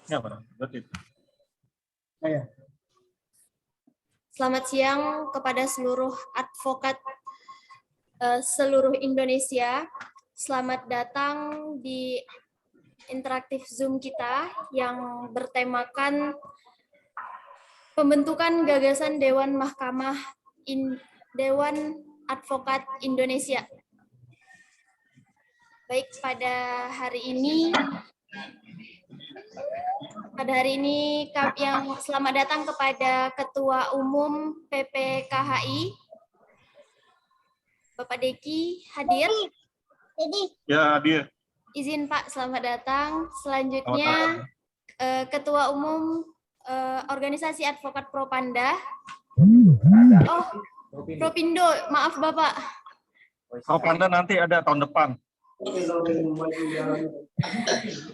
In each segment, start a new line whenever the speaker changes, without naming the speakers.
Ya, Pak. Berarti.
Selamat siang kepada seluruh advokat seluruh Indonesia. Selamat datang di interaktif Zoom kita yang bertemakan pembentukan gagasan Dewan Dewan Advokat Indonesia. Baik, pada hari ini yang selamat datang kepada Ketua Umum PPKHI, Bapak Deki hadir?
Ya, hadir.
Izin Pak, selamat datang. Selanjutnya Ketua Umum Organisasi Advokat Propanda. Oh, Propindo, maaf Bapak.
Propanda nanti ada tahun depan.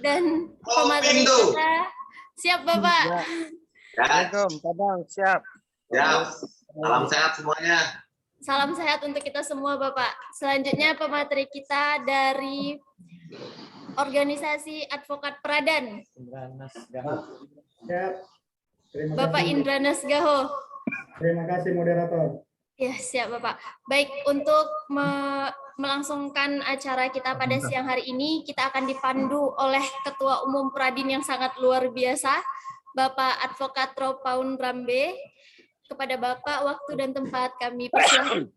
Dan pemateri kita, siap Bapak?
Assalamualaikum, Tabang, siap.
Ya, salam sehat semuanya.
Salam sehat untuk kita semua Bapak. Selanjutnya pemateri kita dari Organisasi Advokat Pradan. Bapak Indranas Gaho.
Terima kasih moderator.
Ya, siap Bapak. Baik, untuk melangsungkan acara kita pada siang hari ini, kita akan dipandu oleh Ketua Umum Pradin yang sangat luar biasa, Bapak Advokat Tropaun Rambe. Kepada Bapak, waktu dan tempat kami persilahkan.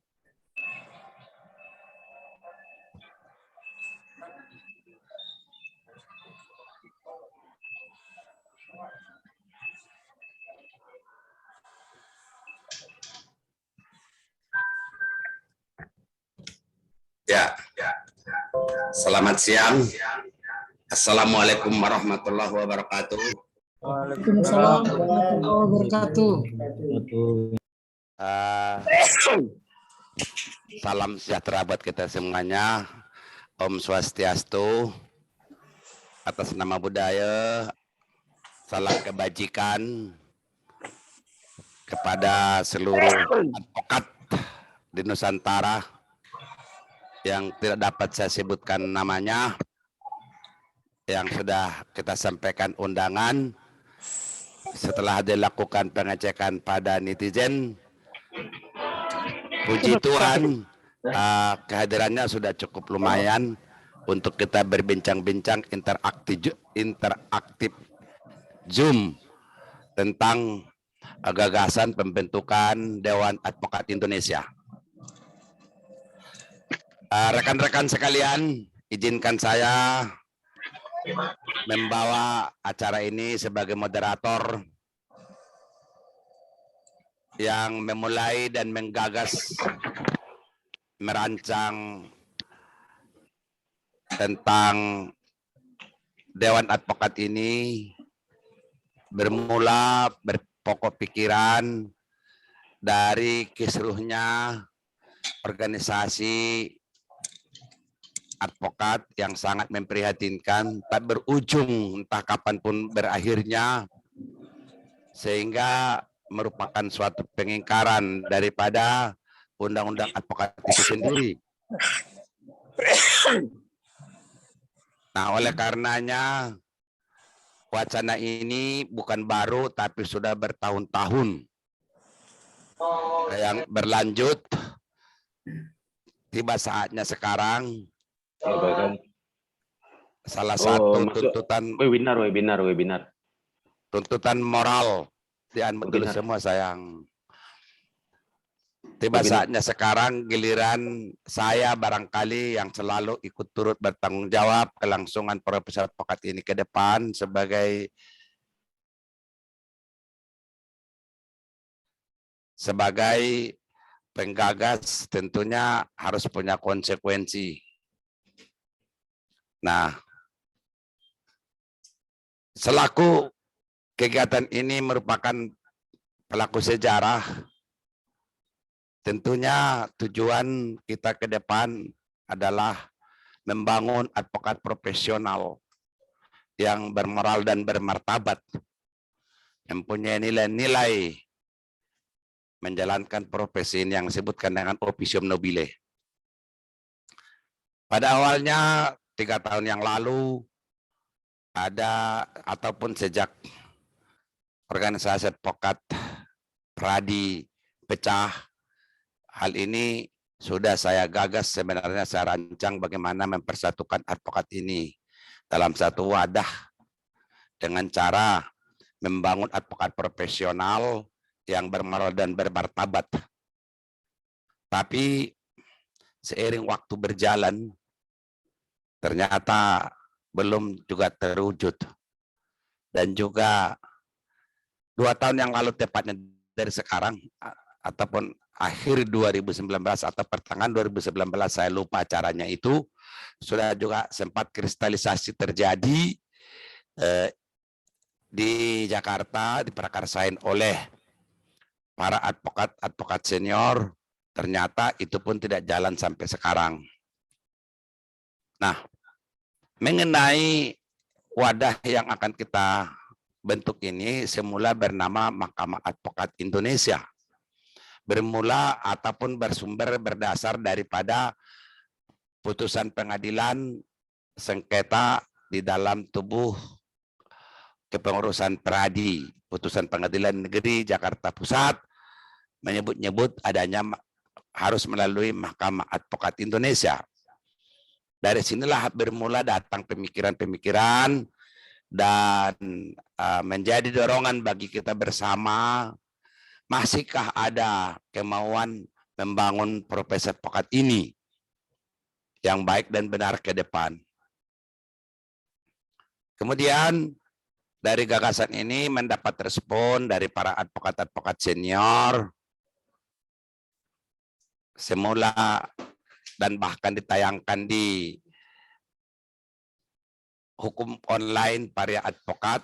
Ya. Selamat siang. Assalamualaikum warahmatullahi wabarakatuh.
Waalaikumsalam warahmatullahi wabarakatuh.
Salam sejahtera buat kita semuanya. Om Swastiastu. Atas nama budaya, salam kebajikan kepada seluruh advokat di Nusantara yang tidak dapat saya sebutkan namanya, yang sudah kita sampaikan undangan. Setelah dilakukan pengecekan pada netizen, puji Tuhan kehadirannya sudah cukup lumayan untuk kita berbincang-bincang interaktif Zoom tentang gagasan pembentukan Dewan Advokat Indonesia. Rekan-rekan sekalian, izinkan saya membawa acara ini sebagai moderator yang memulai dan menggagas merancang tentang Dewan Advokat ini, bermula berpokok pikiran dari kisruhnya organisasi advokat yang sangat memprihatinkan, tak berujung entah kapanpun berakhirnya, sehingga merupakan suatu pengingkaran daripada undang-undang advokat itu sendiri. Nah, oleh karenanya wacana ini bukan baru tapi sudah bertahun-tahun yang berlanjut. Tiba saatnya sekarang salah satu tuntutan moral dulu semua sayang. Tiba saatnya sekarang giliran saya barangkali yang selalu ikut turut bertanggung jawab kelangsungan profesi advokat ini ke depan sebagai penggagas, tentunya harus punya konsekuensi. Nah, selaku kegiatan ini merupakan pelaku sejarah, tentunya tujuan kita ke depan adalah membangun advokat profesional yang bermoral dan bermartabat, mempunyai nilai-nilai menjalankan profesi ini yang disebutkan dengan officium nobile. Pada awalnya 3 tahun yang lalu ada ataupun sejak organisasi advokat Pradi pecah, hal ini sudah saya gagas, sebenarnya saya rancang bagaimana mempersatukan advokat ini dalam satu wadah dengan cara membangun advokat profesional yang bermoral dan bermartabat. Tapi seiring waktu berjalan, ternyata belum juga terwujud. Dan juga 2 tahun yang lalu, tepatnya dari sekarang, ataupun akhir 2019 atau pertengahan 2019, saya lupa acaranya itu, sudah juga sempat kristalisasi terjadi di Jakarta, diprakarsain oleh para advokat senior. Ternyata itu pun tidak jalan sampai sekarang. Nah, mengenai wadah yang akan kita bentuk ini semula bernama Mahkamah Advokat Indonesia. Bermula ataupun bersumber berdasar daripada putusan pengadilan sengketa di dalam tubuh kepengurusan Pradi. Putusan Pengadilan Negeri Jakarta Pusat menyebut-nyebut adanya harus melalui Mahkamah Advokat Indonesia. Dari sinilah bermula datang pemikiran-pemikiran dan menjadi dorongan bagi kita bersama. Masihkah ada kemauan membangun profesi advokat ini yang baik dan benar ke depan? Kemudian dari gagasan ini mendapat respon dari para advokat-advokat senior. Semula dan bahkan ditayangkan di hukum online para advokat,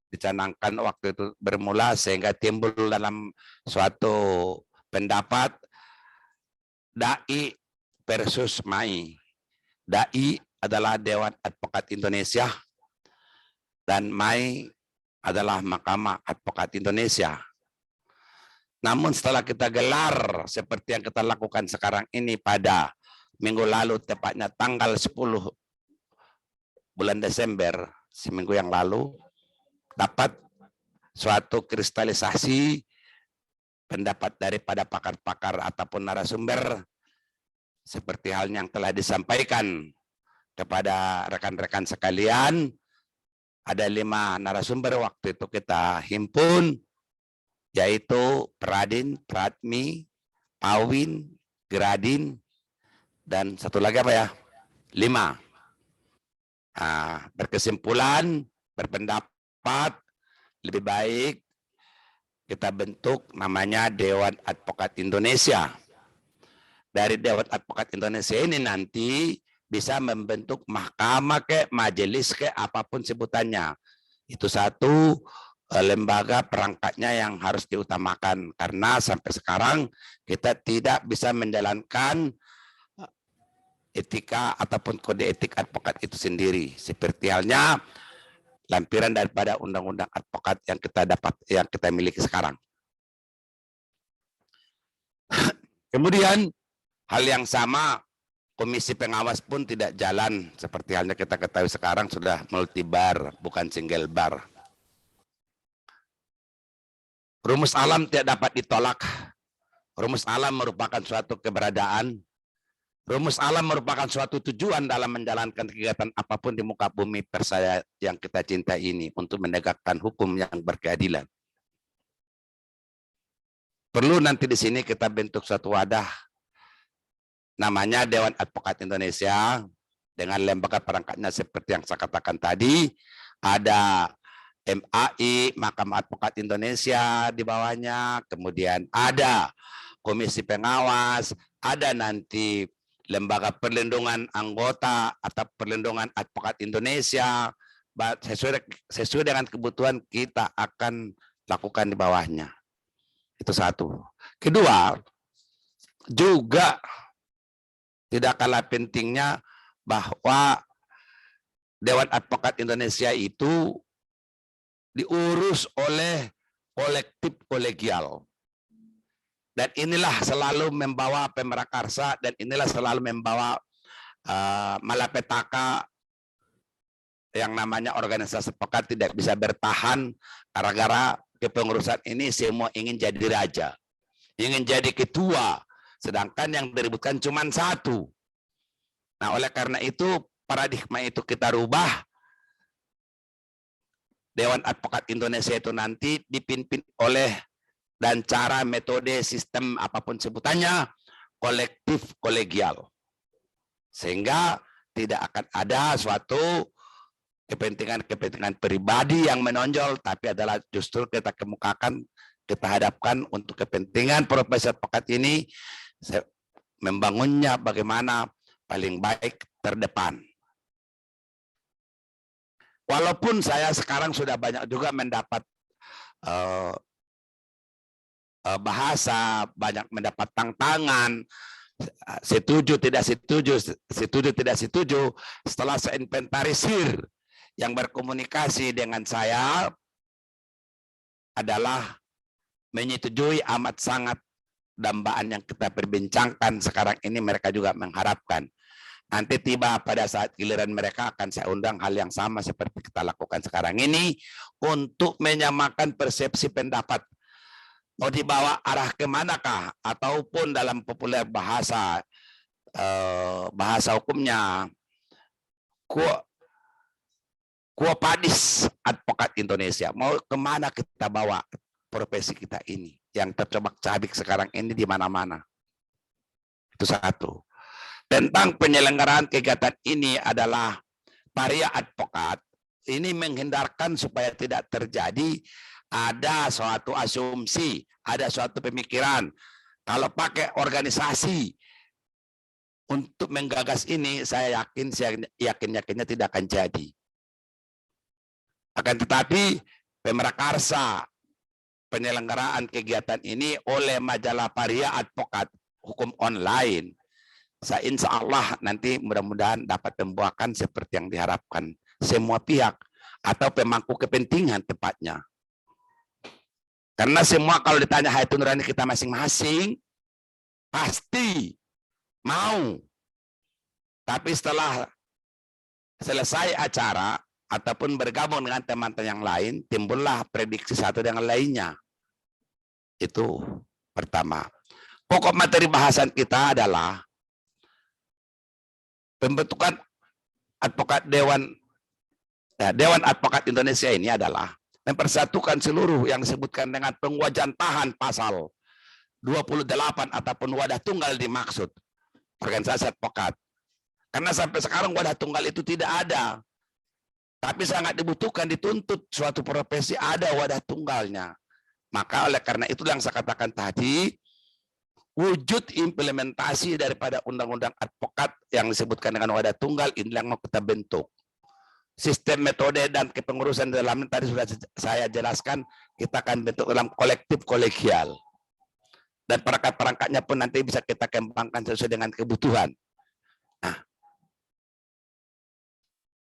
dicanangkan waktu itu bermula, sehingga timbul dalam suatu pendapat DAI versus MAI. DAI adalah Dewan Advokat Indonesia dan MAI adalah Mahkamah Advokat Indonesia. Namun setelah kita gelar seperti yang kita lakukan sekarang ini pada minggu lalu, tepatnya tanggal 10 bulan Desember, seminggu yang lalu, dapat suatu kristalisasi pendapat daripada pakar-pakar ataupun narasumber seperti halnya yang telah disampaikan kepada rekan-rekan sekalian. Ada 5 narasumber waktu itu kita himpun, yaitu Pradin, Pradmi, Pawin, Gradin, dan satu lagi apa ya? 5. Berkesimpulan, berpendapat lebih baik kita bentuk namanya Dewan Advokat Indonesia. Dari Dewan Advokat Indonesia ini nanti bisa membentuk mahkamah ke majelis ke apapun sebutannya. Itu satu lembaga perangkatnya yang harus diutamakan, karena sampai sekarang kita tidak bisa menjalankan etika ataupun kode etik advokat itu sendiri, seperti halnya lampiran daripada undang-undang advokat yang kita miliki sekarang. Kemudian hal yang sama, komisi pengawas pun tidak jalan, seperti halnya kita ketahui sekarang sudah multibar, bukan single bar. Rumus alam tidak dapat ditolak. Rumus alam merupakan suatu keberadaan. Rumus alam merupakan suatu tujuan dalam menjalankan kegiatan apapun di muka bumi persaya yang kita cintai ini untuk menegakkan hukum yang berkeadilan. Perlu nanti di sini kita bentuk suatu wadah namanya Dewan Advokat Indonesia dengan lembaga perangkatnya seperti yang saya katakan tadi. Ada MAI, Mahkamah Advokat Indonesia di bawahnya, kemudian ada komisi pengawas, ada nanti lembaga perlindungan anggota atau perlindungan advokat Indonesia. Sesuai dengan kebutuhan kita akan lakukan di bawahnya. Itu satu. Kedua, juga tidak kalah pentingnya bahwa Dewan Advokat Indonesia itu diurus oleh kolektif kolegial. Dan inilah selalu membawa pemrakarsa, dan inilah selalu membawa malapetaka yang namanya organisasi advokat tidak bisa bertahan gara-gara kepengurusan ini semua ingin jadi raja, ingin jadi ketua, sedangkan yang diributkan cuma satu. Nah, oleh karena itu paradigma itu kita rubah. Dewan Advokat Indonesia itu nanti dipimpin oleh dan cara metode sistem apapun sebutannya kolektif kolegial. Sehingga tidak akan ada suatu kepentingan-kepentingan pribadi yang menonjol, tapi adalah justru kita kemukakan, kita hadapkan untuk kepentingan profesi advokat ini membangunnya bagaimana paling baik terdepan. Walaupun saya sekarang sudah banyak juga mendapat bahasa, banyak mendapat tantangan, setuju tidak setuju, setuju tidak setuju. Setelah saya inventarisir yang berkomunikasi dengan saya adalah menyetujui amat sangat dambaan yang kita perbincangkan sekarang ini. Mereka juga mengharapkan nanti tiba pada saat giliran mereka akan saya undang hal yang sama seperti kita lakukan sekarang ini untuk menyamakan persepsi pendapat. Mau dibawa arah kemanakah, ataupun dalam populer bahasa bahasa hukumnya Quo Vadis Advokat Indonesia, mau kemana kita bawa profesi kita ini yang tercobak-cabik sekarang ini di mana-mana. Itu satu. Tentang penyelenggaraan kegiatan ini adalah Paria Advokat ini menghindarkan supaya tidak terjadi ada suatu asumsi, ada suatu pemikiran. Kalau pakai organisasi untuk menggagas ini, saya yakinnya tidak akan jadi. Akan tetapi pemrakarsa penyelenggaraan kegiatan ini oleh majalah Paria Advokat hukum online, saya insya Allah nanti mudah-mudahan dapat membuahkan seperti yang diharapkan semua pihak atau pemangku kepentingan tepatnya. Karena semua kalau ditanya hati nurani kita masing-masing pasti mau. Tapi setelah selesai acara ataupun bergabung dengan teman-teman yang lain, timbullah prediksi satu dengan lainnya. Itu pertama. Pokok materi bahasan kita adalah pembentukan advokat Dewan Advokat Indonesia ini adalah mempersatukan seluruh yang disebutkan dengan penguajantahan pasal 28 ataupun wadah tunggal dimaksud organisasi advokat. Karena sampai sekarang wadah tunggal itu tidak ada. Tapi sangat dibutuhkan, dituntut suatu profesi ada wadah tunggalnya. Maka oleh karena itu yang saya katakan tadi, wujud implementasi daripada undang-undang advokat yang disebutkan dengan wadah tunggal ini yang mau kita bentuk. Sistem metode dan kepengurusan dalam tadi sudah saya jelaskan, kita akan bentuk dalam kolektif kolegial. Dan perangkat-perangkatnya pun nanti bisa kita kembangkan sesuai dengan kebutuhan. Nah,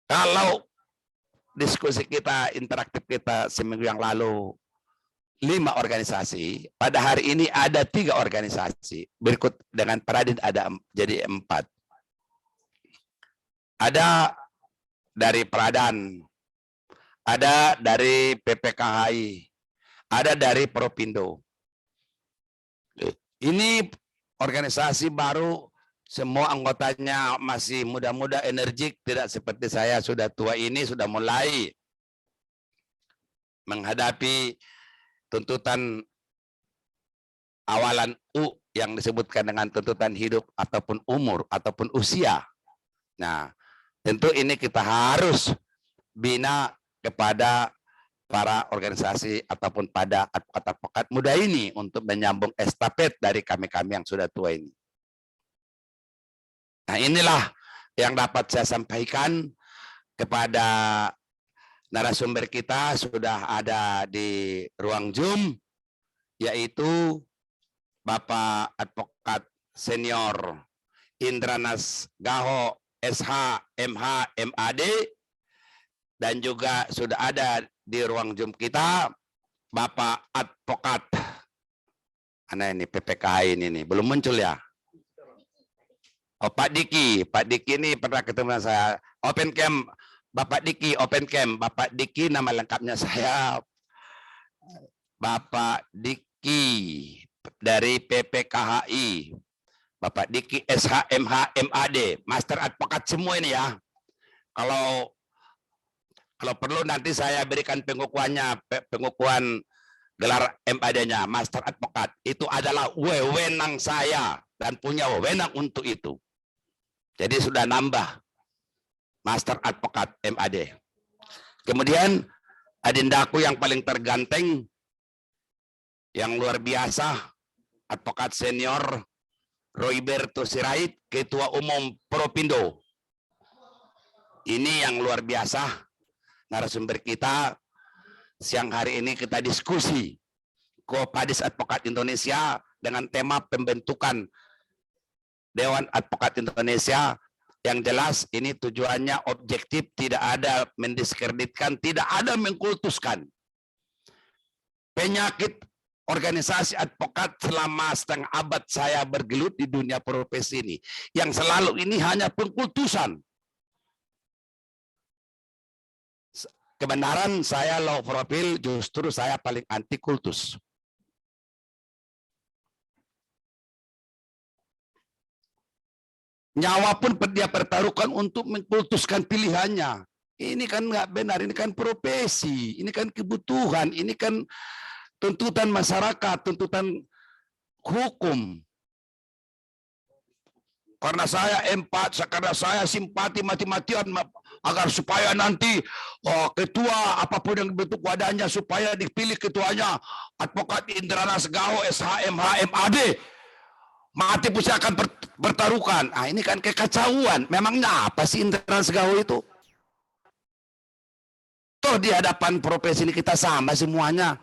kalau diskusi kita, interaktif kita seminggu yang lalu 5 organisasi, pada hari ini ada 3 organisasi. Berikut dengan Pradin ada jadi 4. Ada dari Pradan, ada dari PPKHI, ada dari Propindo. Ini organisasi baru, semua anggotanya masih muda-muda, energik, tidak seperti saya sudah tua ini, sudah mulai menghadapi tuntutan awalan U yang disebutkan dengan tuntutan hidup ataupun umur ataupun usia. Nah, tentu ini kita harus bina kepada para organisasi ataupun pada advokat-advokat muda ini untuk menyambung estafet dari kami-kami yang sudah tua ini. Nah, inilah yang dapat saya sampaikan kepada narasumber kita sudah ada di ruang Zoom, yaitu Bapak Advokat Senior Indranas Gaho SH, MH, MAD, dan juga sudah ada di ruang Zoom kita Bapak Advokat, mana ini PPKH ini belum muncul ya? Oh, Pak Diki ini pernah ketemu dengan saya. Open cam Bapak Diki, open cam. Bapak Diki, nama lengkapnya saya Bapak Diki dari PPKHI. Bapak Diki SHMH MAD, Master Advokat semua ini ya. Kalau perlu nanti saya berikan pengukuhannya, pengukuhan gelar MAD-nya, Master Advokat. Itu adalah wewenang saya dan punya wewenang untuk itu. Jadi sudah nambah Master Advokat MAD. Kemudian adindaku yang paling terganteng, yang luar biasa, Advokat Senior Royberto Sirait, Ketua Umum Propindo. Ini yang luar biasa, narasumber kita. Siang hari ini kita diskusi Kopassus Advokat Indonesia dengan tema pembentukan Dewan Advokat Indonesia. Yang jelas ini tujuannya objektif, tidak ada mendiskreditkan, tidak ada mengkultuskan. Penyakit organisasi advokat selama setengah abad saya bergelut di dunia profesi ini, yang selalu ini hanya pengkultusan. Kebenaran saya low profile, justru saya paling anti kultus. Nyawa pun dia pertaruhkan untuk mengkultuskan pilihannya. Ini kan nggak benar, ini kan profesi, ini kan kebutuhan, ini kan tuntutan masyarakat, tuntutan hukum. Karena saya empat, karena saya simpati mati-matian agar supaya nanti ketua apapun yang bentuk wadahnya supaya dipilih ketuanya Advokat Indrana Segao SHMH MAD. Mati pun saya akan bertaruhkan. Ah, ini kan kekacauan. Memangnya apa sih Indrana Segao itu? Toh di hadapan profesi ini kita sama semuanya.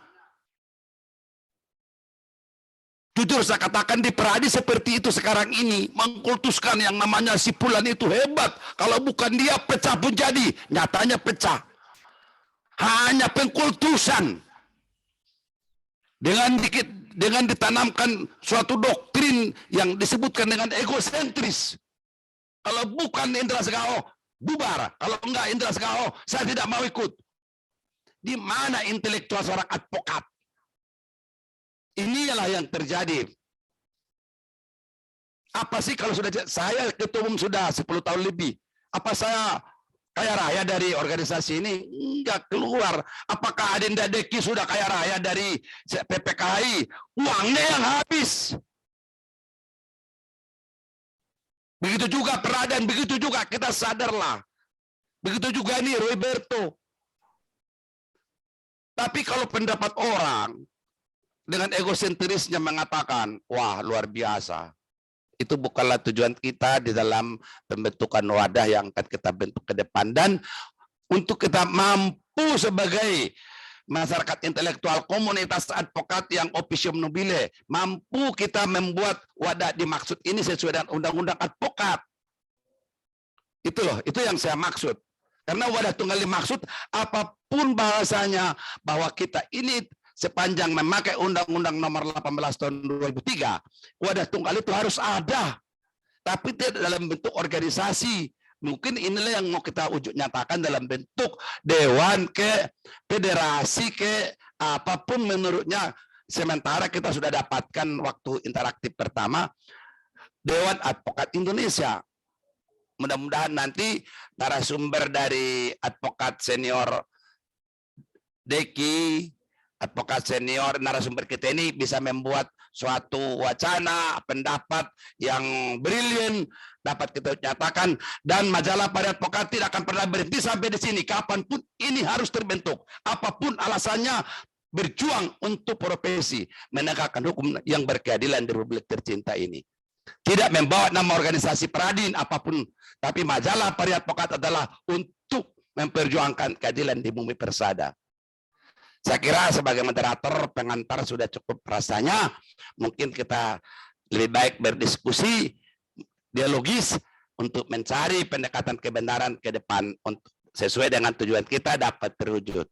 Jujur saya katakan di Peradi seperti itu sekarang ini. Mengkultuskan yang namanya si Fulan itu hebat. Kalau bukan dia pecah pun jadi. Nyatanya pecah. Hanya pengkultusan. Dengan ditanamkan suatu doktrin yang disebutkan dengan egosentris. Kalau bukan Indra Segao, bubar. Kalau enggak Indra Segao, saya tidak mau ikut. Di mana intelektual seorang advokat? Inilah yang terjadi. Apa sih kalau sudah saya ketua umum sudah 10 tahun lebih? Apa saya kaya raya dari organisasi ini? Enggak keluar. Apakah Adinda Deki sudah kaya raya dari PPKHI? Uangnya yang habis. Begitu juga Peradan, begitu juga kita sadarlah. Begitu juga ini Royberto. Tapi kalau pendapat orang dengan egosentrisnya mengatakan, wah luar biasa. Itu bukanlah tujuan kita di dalam pembentukan wadah yang akan kita bentuk ke depan. Dan untuk kita mampu sebagai masyarakat intelektual, komunitas advokat yang officium nobile, mampu kita membuat wadah dimaksud ini sesuai dengan undang-undang advokat. Itu loh, itu yang saya maksud. Karena wadah tunggal dimaksud, apapun bahasanya, bahwa kita ini sepanjang memakai Undang-Undang Nomor 18 Tahun 2003, wadah tunggal itu harus ada, tapi tidak dalam bentuk organisasi. Mungkin inilah yang mau kita wujud nyatakan dalam bentuk dewan ke federasi ke apapun menurutnya. Sementara kita sudah dapatkan waktu interaktif pertama Dewan Advokat Indonesia. Mudah-mudahan nanti narasumber dari Advokat Senior Deki, Advokat Senior, narasumber kita ini bisa membuat suatu wacana, pendapat yang brilian, dapat kita nyatakan, dan majalah Para Advokat tidak akan pernah berhenti sampai di sini. Kapanpun ini harus terbentuk. Apapun alasannya, berjuang untuk profesi, menegakkan hukum yang berkeadilan di Republik tercinta ini. Tidak membawa nama organisasi Peradin, apapun. Tapi majalah Para Advokat adalah untuk memperjuangkan keadilan di bumi persada. Saya kira sebagai moderator pengantar sudah cukup rasanya. Mungkin kita lebih baik berdiskusi dialogis untuk mencari pendekatan kebenaran ke depan untuk sesuai dengan tujuan kita dapat terwujud.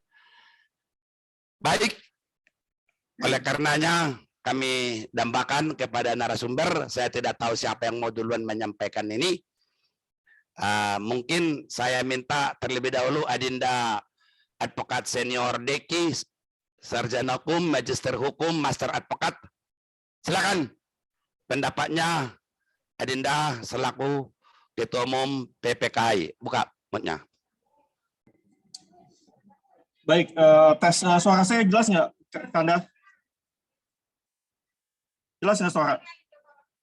Baik, oleh karenanya kami dambakan kepada narasumber. Saya tidak tahu siapa yang mau duluan menyampaikan ini. Mungkin saya minta terlebih dahulu Adinda Advokat Senior Deki, Sarjana Hukum, Magister Hukum, Master Advokat. Silakan pendapatnya Adinda selaku Ketua Umum PPKI. Buka mic-nya.
Baik, tes suara saya jelas nggak, Kanda? Jelas nggak suara?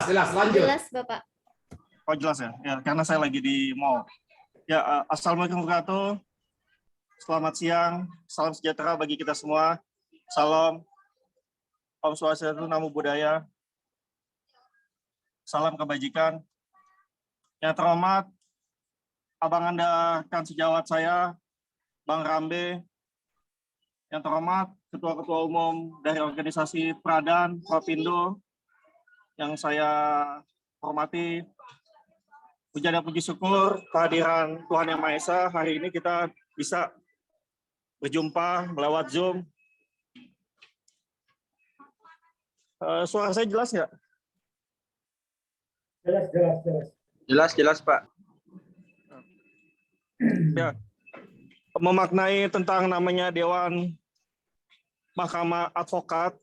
Jelas, lanjut.
Jelas, Bapak.
Oh jelas ya, ya karena saya lagi di mall. Ya, assalamualaikum warahmatullahi wabarakatuh. Selamat siang, salam sejahtera bagi kita semua. Salam, Om Swastiastu, Namo Buddhaya. Salam kebajikan. Yang terhormat, Abang Anda kan sejawat saya, Bang Rambe. Yang terhormat, Ketua-Ketua Umum dari organisasi Pradan, Propindo, yang saya hormati. Puji dan puji syukur kehadiran Tuhan Yang Maha Esa, hari ini kita bisa berjumpa lewat Zoom. Suara saya jelas nggak?
Jelas, Pak.
Ya. Memaknai tentang namanya Dewan Mahkamah Advokat,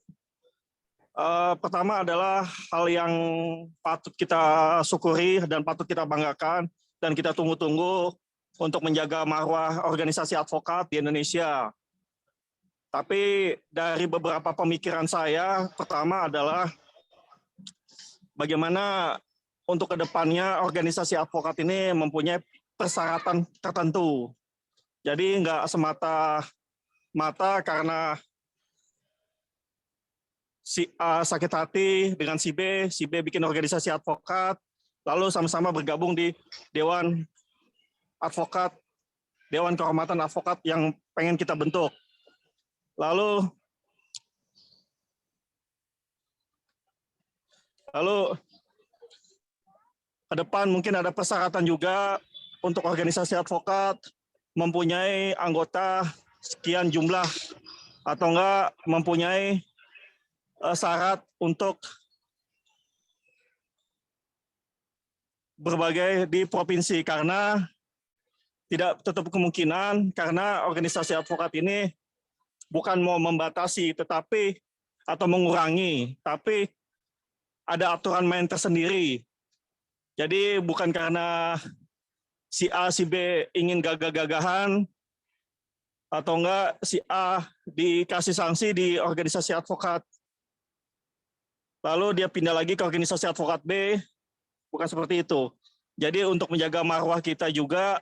pertama adalah hal yang patut kita syukuri dan patut kita banggakan dan kita tunggu-tunggu untuk menjaga marwah organisasi advokat di Indonesia. Tapi dari beberapa pemikiran saya, pertama adalah bagaimana untuk kedepannya organisasi advokat ini mempunyai persyaratan tertentu. Jadi nggak semata-mata karena si A sakit hati dengan si B bikin organisasi advokat, lalu sama-sama bergabung di Dewan Advokat, Dewan Kehormatan Advokat yang pengen kita bentuk. Lalu ke depan mungkin ada persyaratan juga untuk organisasi advokat mempunyai anggota sekian jumlah atau enggak mempunyai syarat untuk berbagai di provinsi, karena tidak tutup kemungkinan karena organisasi advokat ini bukan mau membatasi tetapi atau mengurangi, tapi ada aturan main tersendiri. Jadi bukan karena si A si B ingin gagah-gagahan atau enggak si A dikasih sanksi di organisasi advokat lalu dia pindah lagi ke organisasi advokat B, bukan seperti itu. Jadi untuk menjaga marwah kita juga,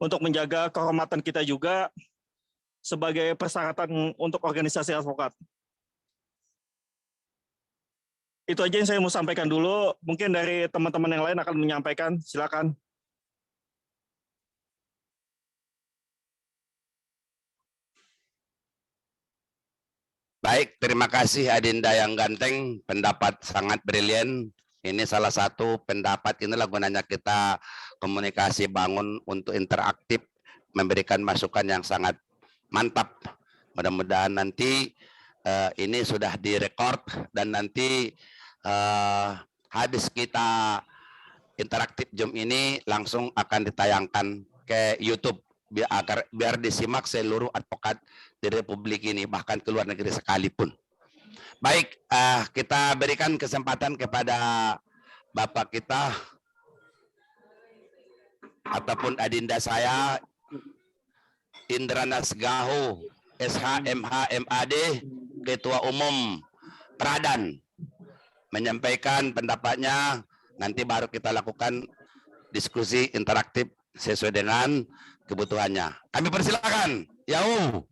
untuk menjaga kehormatan kita juga, sebagai persyaratan untuk organisasi advokat. Itu aja yang saya mau sampaikan dulu. Mungkin dari teman-teman yang lain akan menyampaikan. Silakan.
Baik, terima kasih Adinda yang ganteng, pendapat sangat brilian. Ini salah satu pendapat, inilah gunanya kita komunikasi bangun untuk interaktif, memberikan masukan yang sangat mantap. Mudah-mudahan nanti ini sudah direkord dan nanti habis kita interaktif Zoom ini langsung akan ditayangkan ke YouTube biar disimak seluruh advokat di Republik ini, bahkan ke luar negeri sekalipun. Baik, kita berikan kesempatan kepada Bapak kita ataupun Adinda saya, Indranas Gaho, SHMH MAD, Ketua Umum Pradan, menyampaikan pendapatnya. Nanti baru kita lakukan diskusi interaktif sesuai dengan kebutuhannya. Kami persilakan. Yau.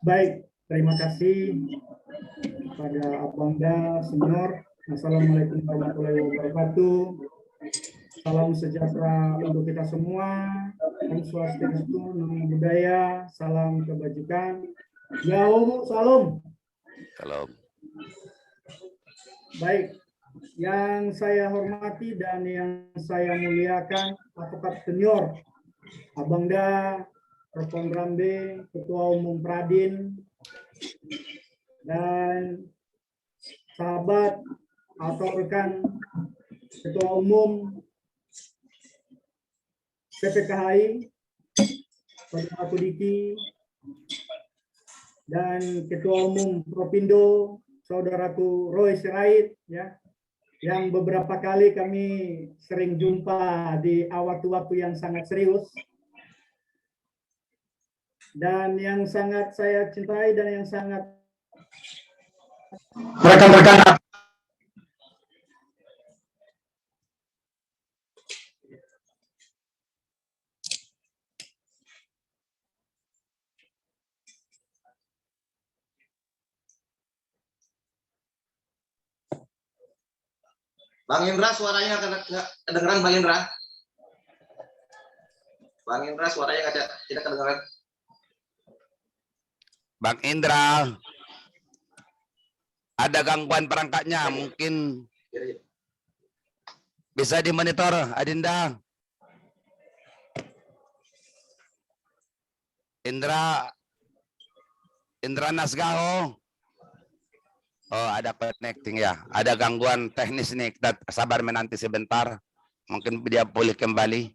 Baik, terima kasih kepada Abangda Senior. Assalamualaikum warahmatullahi wabarakatuh. Salam sejahtera untuk kita semua. Om Swastiastu, Namo Buddhaya, salam kebajikan. Yau, salam.
Salam.
Baik, yang saya hormati dan yang saya muliakan, Advokat Senior Abangda Propam Rambe, Ketua Umum Pradin, dan sahabat atau rekan Ketua Umum PPKHI, Saudaraku Diki, dan Ketua Umum Propindo, Saudaraku Roy Sirait, ya, yang beberapa kali kami sering jumpa di waktu-waktu yang sangat serius, dan yang sangat saya cintai dan yang sangat rekan-rekan.
Bang Indra, suaranya kedengeran Bang Indra? Bang Indra, suaranya tidak kedengeran.
Bang Indra, ada gangguan perangkatnya, mungkin bisa dimonitor, Adinda. Indra Nasgaho. Oh, ada connecting ya. Ada gangguan teknis nih. Kita sabar menanti sebentar. Mungkin dia pulih kembali.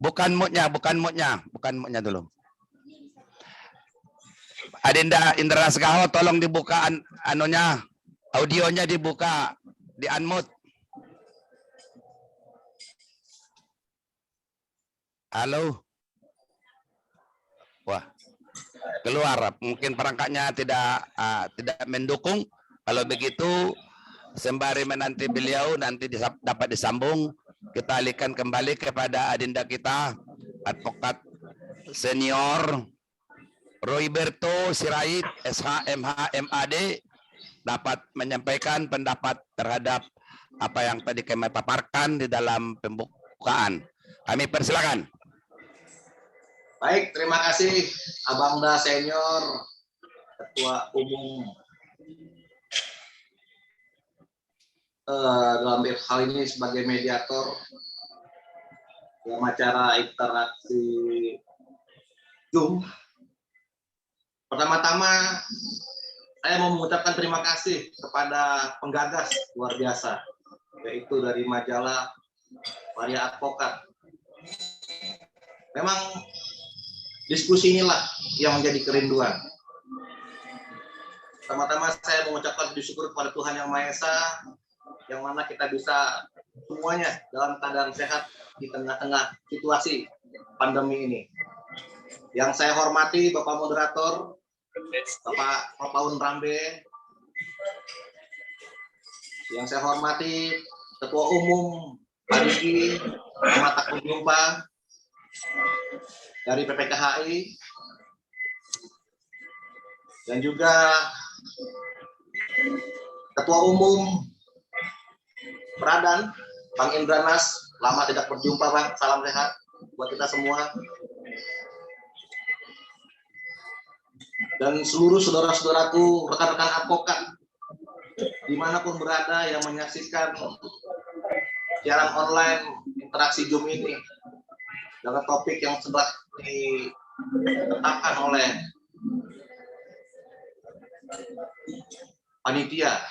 Bukan moodnya dulu. Adinda Indra Nasgaho, tolong dibuka audionya dibuka, di unmute. Halo. Wah, keluar. Mungkin perangkatnya tidak mendukung. Kalau begitu, sembari menanti beliau nanti dapat disambung, kita alihkan kembali kepada adinda kita, advokat senior Royberto Sirait, SH, MH, MAD, dapat menyampaikan pendapat terhadap apa yang tadi kami paparkan di dalam pembukaan. Kami persilakan.
Baik, terima kasih Abangda Senior, Ketua Umum dalam hal ini sebagai mediator dalam acara interaksi Zoom. Pertama-tama, saya mau mengucapkan terima kasih kepada penggagas luar biasa, yaitu dari majalah Waria Advokat. Memang diskusi inilah yang menjadi kerinduan. Pertama-tama saya mengucapkan bersyukur kepada Tuhan Yang Maha Esa, yang mana kita bisa semuanya dalam keadaan sehat di tengah-tengah situasi pandemi ini. Yang saya hormati Bapak Moderator, Bapak Ropaun Rambe, yang saya hormati Ketua Umum Pak Diki, Ahmad Takut Jumpa dari PPKHI, dan juga Ketua Umum Pradan, Bang Indra Nas. Lama tidak berjumpa, Bang. Salam sehat buat kita semua. Dan seluruh saudara-saudaraku, rekan-rekan advokat, dimanapun berada yang menyaksikan siaran online interaksi Zoom ini, dengan topik yang sudah ditetapkan oleh panitia.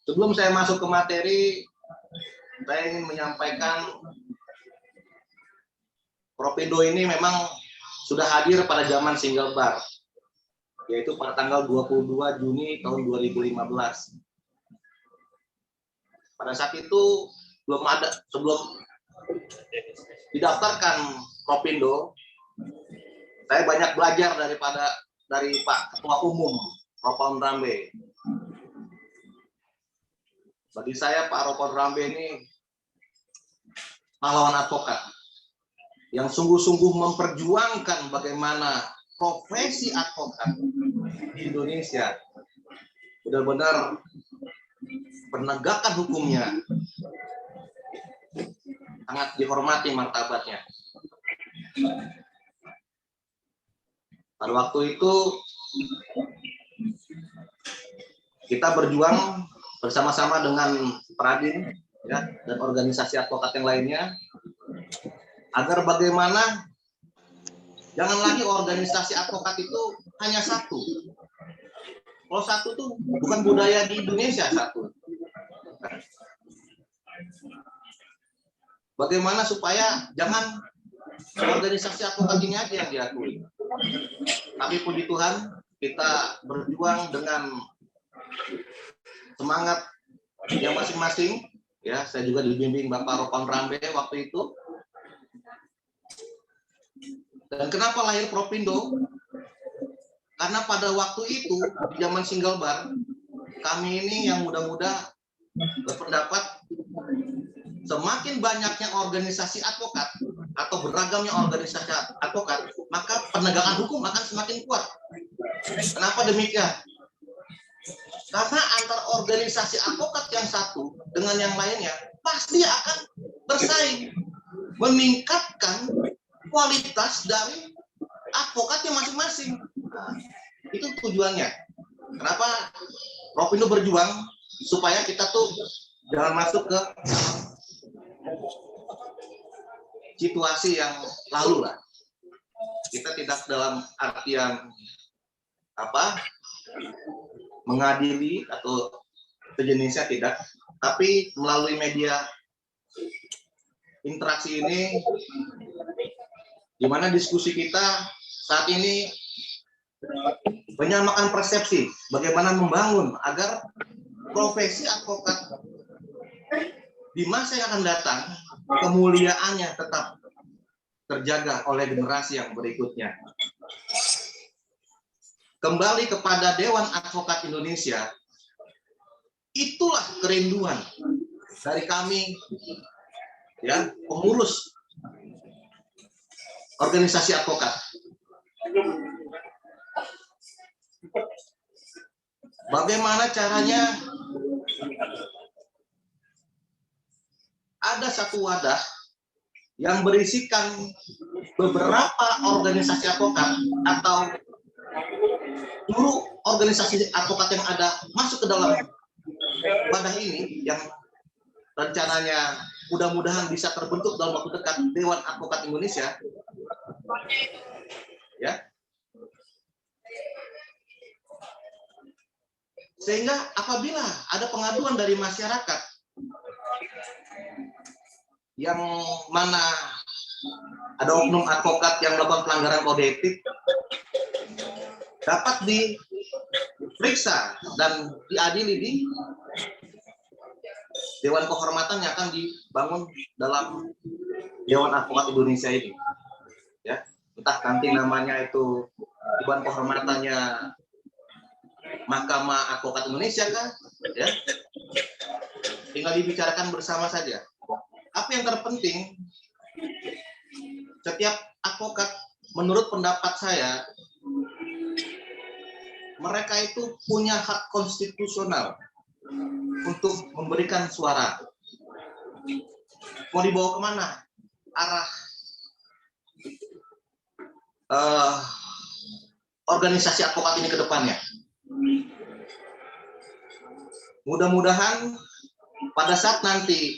Sebelum saya masuk ke materi, saya ingin menyampaikan Propindo ini memang sudah hadir pada zaman single bar, yaitu pada tanggal 22 Juni tahun 2015. Pada saat itu sebelum didaftarkan Propindo, saya banyak belajar dari Pak Ketua Umum Ropaun Rambe. Bagi saya Pak Ropaun Rambe ini pahlawan advokat yang sungguh-sungguh memperjuangkan bagaimana profesi advokat di Indonesia benar-benar penegakan hukumnya sangat dihormati martabatnya. Pada waktu itu kita berjuang bersama-sama dengan Pradin, ya, dan organisasi advokat yang lainnya, agar bagaimana jangan lagi organisasi advokat itu hanya satu. Kalau satu tuh bukan budaya di Indonesia satu. Bagaimana supaya jangan organisasi advokat ini aja yang diakui. Tapi puji Tuhan, kita berjuang dengan semangat yang masing-masing. Ya, saya juga dibimbing Bapak Ropan Rambe waktu itu. Dan kenapa lahir Propindo? Karena pada waktu itu, di zaman single bar, kami ini yang muda-muda berpendapat semakin banyaknya organisasi advokat atau beragamnya organisasi advokat, maka penegakan hukum akan semakin kuat. Kenapa demikian? Karena antar organisasi advokat yang satu dengan yang lainnya pasti akan bersaing, meningkatkan kualitas dari advokatnya masing-masing. Nah, itu tujuannya. Kenapa Propindo berjuang supaya kita tuh jangan masuk ke situasi yang lalu lah. Kita tidak dalam artian mengadili atau sejenisnya, tidak, tapi melalui media interaksi ini, di mana diskusi kita saat ini menyamakan persepsi bagaimana membangun agar profesi advokat di masa yang akan datang kemuliaannya tetap terjaga oleh generasi yang berikutnya. Kembali kepada Dewan Advokat Indonesia, itulah kerinduan dari kami, ya, pengurus organisasi advokat. Bagaimana caranya ada satu wadah yang berisikan beberapa organisasi advokat atau seluruh organisasi advokat yang ada masuk ke dalam wadah ini, yang rencananya mudah-mudahan bisa terbentuk dalam waktu dekat Dewan Advokat Indonesia, ya, sehingga apabila ada pengaduan dari masyarakat yang mana ada oknum advokat yang melakukan pelanggaran kode etik, dapat diperiksa dan diadili di Dewan Kehormatan yang akan dibangun dalam Dewan Advokat Indonesia ini. Ya, entah nanti namanya itu Dewan Kehormatannya Mahkamah Advokat Indonesia kan, ya, tinggal dibicarakan bersama saja. Apa yang terpenting, setiap advokat, menurut pendapat saya, mereka itu punya hak konstitusional untuk memberikan suara. Mau dibawa kemana arah organisasi advokat ini ke depannya? Mudah-mudahan pada saat nanti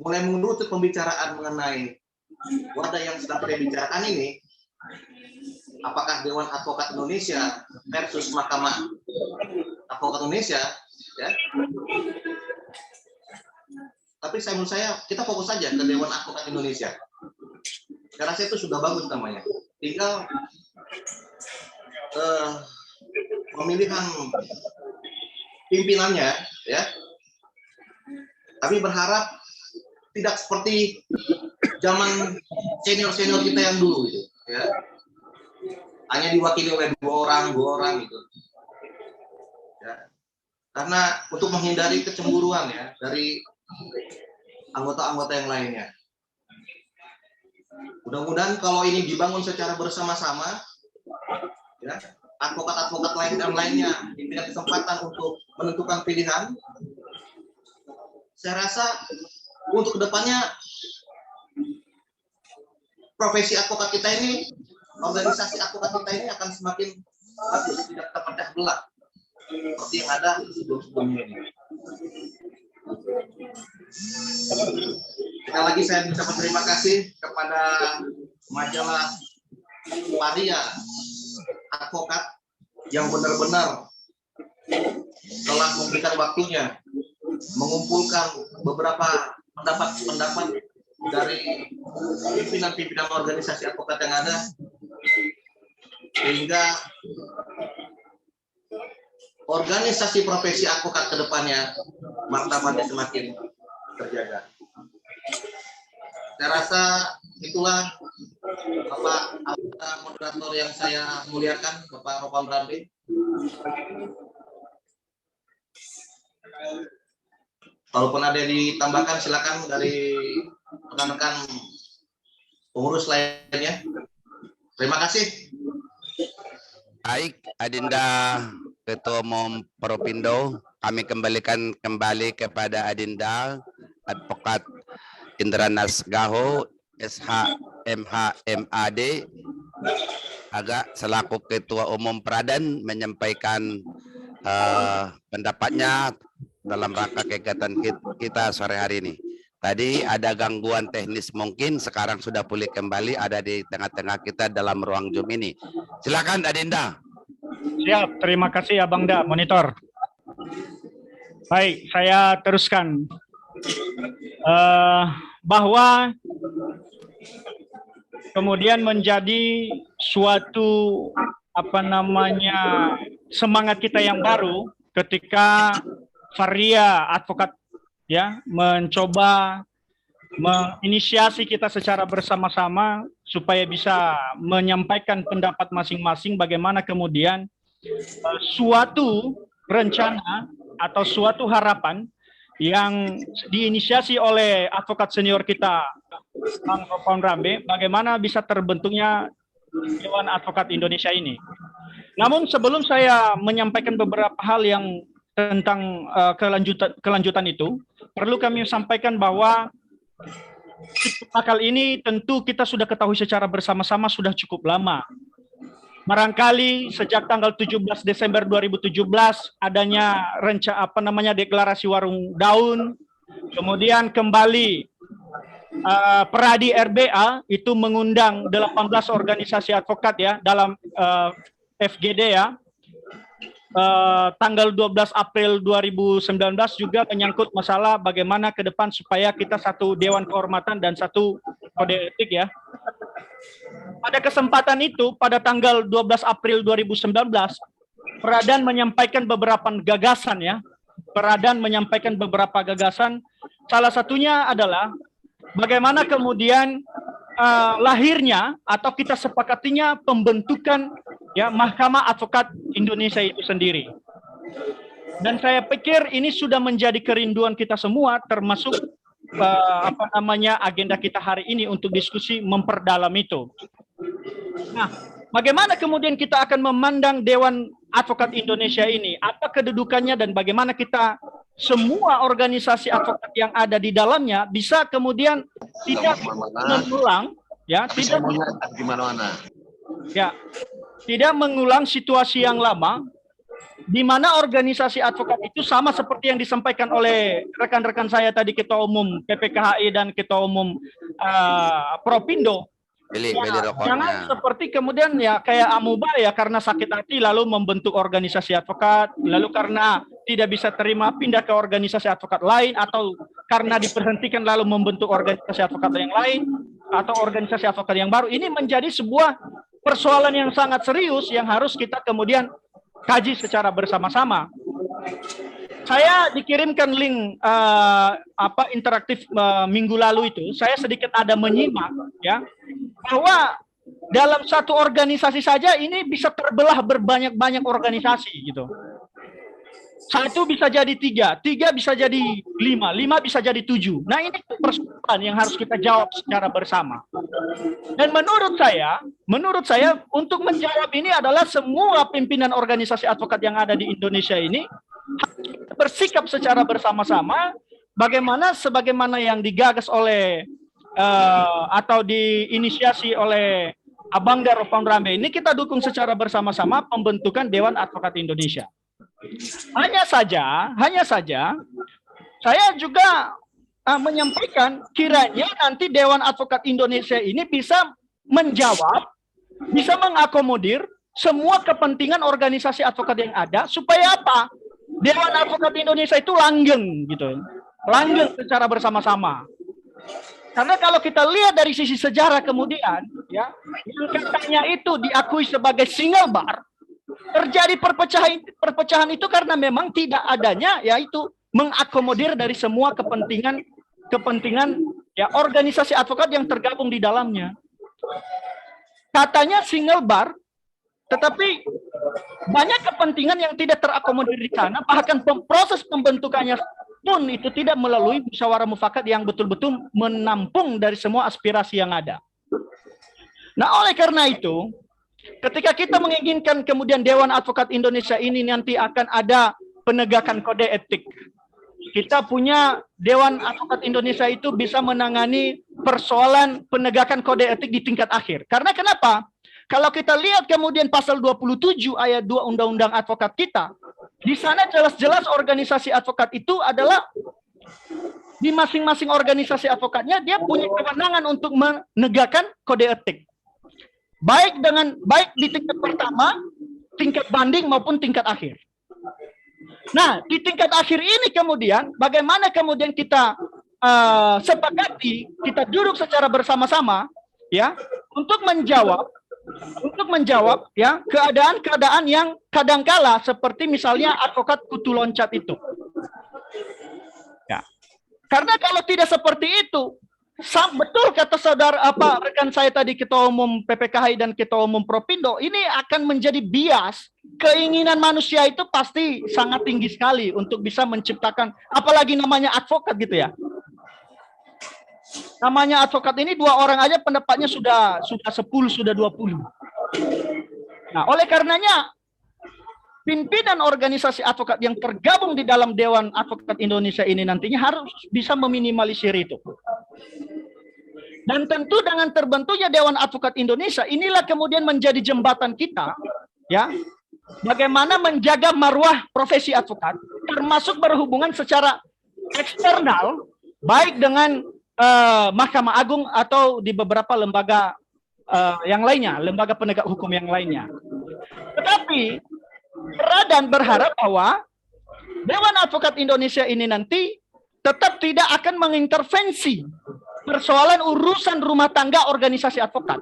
mulai mengerucut pembicaraan mengenai wadah yang sedang kita bicarakan ini, apakah Dewan Advokat Indonesia versus Mahkamah Advokat Indonesia, ya. Tapi menurut saya kita fokus saja ke Dewan Advokat Indonesia. Karena saya itu sudah bagus namanya. Tinggal pemilihan pimpinannya, ya. Kami berharap tidak seperti zaman senior-senior kita yang dulu, gitu, ya. Hanya diwakili oleh dua orang gitu. Ya. Karena untuk menghindari kecemburuan, ya, dari anggota-anggota yang lainnya. Mudah-mudahan kalau ini dibangun secara bersama-sama, ya, advokat-advokat lain dan lainnya diberikan kesempatan untuk menentukan pilihan. Saya rasa untuk kedepannya profesi advokat kita ini, organisasi advokat kita ini akan semakin bagus, tidak terpecah belah seperti yang ada sebelum-sebelumnya ini. Sekali lagi saya mengucapkan terima kasih kepada majalah Waria Advokat yang benar-benar telah memberikan waktunya mengumpulkan beberapa pendapat-pendapat dari pimpinan-pimpinan organisasi advokat yang ada, sehingga organisasi profesi advokat ke depannya martabatnya semakin terjaga. Saya rasa itulah Bapak anggota moderator yang saya muliakan, Bapak Ropan Rambe. Kalaupun ada yang ditambahkan, silakan dari rekan-rekan pengurus lainnya. Terima kasih.
Baik, Adinda Ketua Umum Propindo, kami kembalikan kembali kepada Adinda Advokat Indranas Gaho, SH MH MAD, agak selaku Ketua Umum Pradan menyampaikan pendapatnya dalam rangka kegiatan kita sore hari ini. Tadi ada gangguan teknis mungkin, sekarang sudah pulih kembali, ada di tengah-tengah kita dalam ruang Zoom ini. Silakan Adinda.
Siap, terima kasih Abang Da, monitor. Baik, saya teruskan. Bahwa kemudian menjadi suatu semangat kita yang baru ketika Varia Advokat ya mencoba menginisiasi kita secara bersama-sama supaya bisa menyampaikan pendapat masing-masing bagaimana kemudian suatu rencana atau suatu harapan yang diinisiasi oleh advokat senior kita Bang Ropan Rambe, bagaimana bisa terbentuknya Dewan Advokat Indonesia ini. Namun sebelum saya menyampaikan beberapa hal yang tentang kelanjutan itu, perlu kami sampaikan bahwa akal ini tentu kita sudah ketahui secara bersama-sama sudah cukup lama. Barangkali sejak tanggal 17 Desember 2017 adanya deklarasi warung daun, kemudian kembali Peradi RBA itu mengundang 18 organisasi advokat ya dalam FGD ya. Tanggal 12 April 2019 juga menyangkut masalah bagaimana ke depan supaya kita satu Dewan Kehormatan dan satu kode etik ya. Pada kesempatan itu, pada tanggal 12 April 2019, Pradan menyampaikan beberapa gagasan ya. Pradan menyampaikan beberapa gagasan. Salah satunya adalah bagaimana kemudian lahirnya atau kita sepakatinya pembentukan ya Mahkamah Advokat Indonesia itu sendiri. Dan saya pikir ini sudah menjadi kerinduan kita semua, termasuk agenda kita hari ini untuk diskusi memperdalam itu. Nah, bagaimana kemudian kita akan memandang Dewan Advokat Indonesia ini? Apa kedudukannya dan bagaimana kita semua organisasi advokat yang ada di dalamnya bisa kemudian tidak mengulang ya, tidak mengulang situasi yang lama di mana organisasi advokat itu sama seperti yang disampaikan oleh rekan-rekan saya tadi, Ketua Umum PPKHI dan Ketua Umum Propindo. Jangan seperti kemudian ya kayak Amuba ya karena sakit hati lalu membentuk organisasi advokat, lalu karena tidak bisa terima pindah ke organisasi advokat lain, atau karena diberhentikan lalu membentuk organisasi advokat yang lain atau organisasi advokat yang baru. Ini menjadi sebuah persoalan yang sangat serius yang harus kita kemudian kaji secara bersama-sama. Saya dikirimkan link interaktif minggu lalu itu, saya sedikit ada menyimak ya bahwa dalam satu organisasi saja ini bisa terbelah berbanyak-banyak organisasi gitu. Satu bisa jadi tiga bisa jadi lima bisa jadi 7. Nah ini persoalan yang harus kita jawab secara bersama. Dan menurut saya untuk menjawab ini adalah semua pimpinan organisasi advokat yang ada di Indonesia ini bersikap secara bersama-sama sebagaimana yang digagas oleh atau diinisiasi oleh Abang Da Ropan Rambe ini, kita dukung secara bersama-sama pembentukan Dewan Advokat Indonesia. Hanya saja saya juga menyampaikan kiranya nanti Dewan Advokat Indonesia ini bisa menjawab, bisa mengakomodir semua kepentingan organisasi advokat yang ada supaya apa? Dewan Advokat Indonesia itu langgeng gitu. Langgeng secara bersama-sama. Karena kalau kita lihat dari sisi sejarah kemudian, ya, yang katanya itu diakui sebagai single bar, terjadi perpecahan itu karena memang tidak adanya, yaitu mengakomodir dari semua kepentingan ya organisasi advokat yang tergabung di dalamnya. Katanya single bar, tetapi banyak kepentingan yang tidak terakomodir di sana, bahkan proses pembentukannya pun itu tidak melalui musyawarah mufakat yang betul-betul menampung dari semua aspirasi yang ada. Nah, oleh karena itu, ketika kita menginginkan kemudian Dewan Advokat Indonesia ini nanti akan ada penegakan kode etik, kita punya Dewan Advokat Indonesia itu bisa menangani persoalan penegakan kode etik di tingkat akhir. Karena kenapa? Kalau kita lihat kemudian pasal 27 ayat 2 Undang-Undang Advokat kita, di sana jelas-jelas organisasi advokat itu adalah di masing-masing organisasi advokatnya dia punya kewenangan untuk menegakkan kode etik. Baik di tingkat pertama, tingkat banding maupun tingkat akhir. Nah, di tingkat akhir ini kemudian bagaimana kemudian kita sepakati, kita duduk secara bersama-sama ya untuk menjawab ya keadaan-keadaan yang kadangkala seperti misalnya advokat kutu loncat itu. Ya. Karena kalau tidak seperti itu, betul kata saudara rekan saya tadi Ketua Umum PPKHI dan Ketua Umum Propindo, ini akan menjadi bias. Keinginan manusia itu pasti sangat tinggi sekali untuk bisa menciptakan, apalagi namanya advokat gitu ya. Namanya advokat ini 2 orang aja pendapatnya sudah 10, sudah 20. Nah, oleh karenanya pimpinan organisasi advokat yang tergabung di dalam Dewan Advokat Indonesia ini nantinya harus bisa meminimalisir itu. Dan tentu dengan terbentuknya Dewan Advokat Indonesia, inilah kemudian menjadi jembatan kita, ya, bagaimana menjaga marwah profesi advokat, termasuk berhubungan secara eksternal, baik dengan Mahkamah Agung atau di beberapa lembaga yang lainnya, lembaga penegak hukum yang lainnya. Tetapi Radan berharap bahwa Dewan Advokat Indonesia ini nanti tetap tidak akan mengintervensi persoalan urusan rumah tangga organisasi advokat,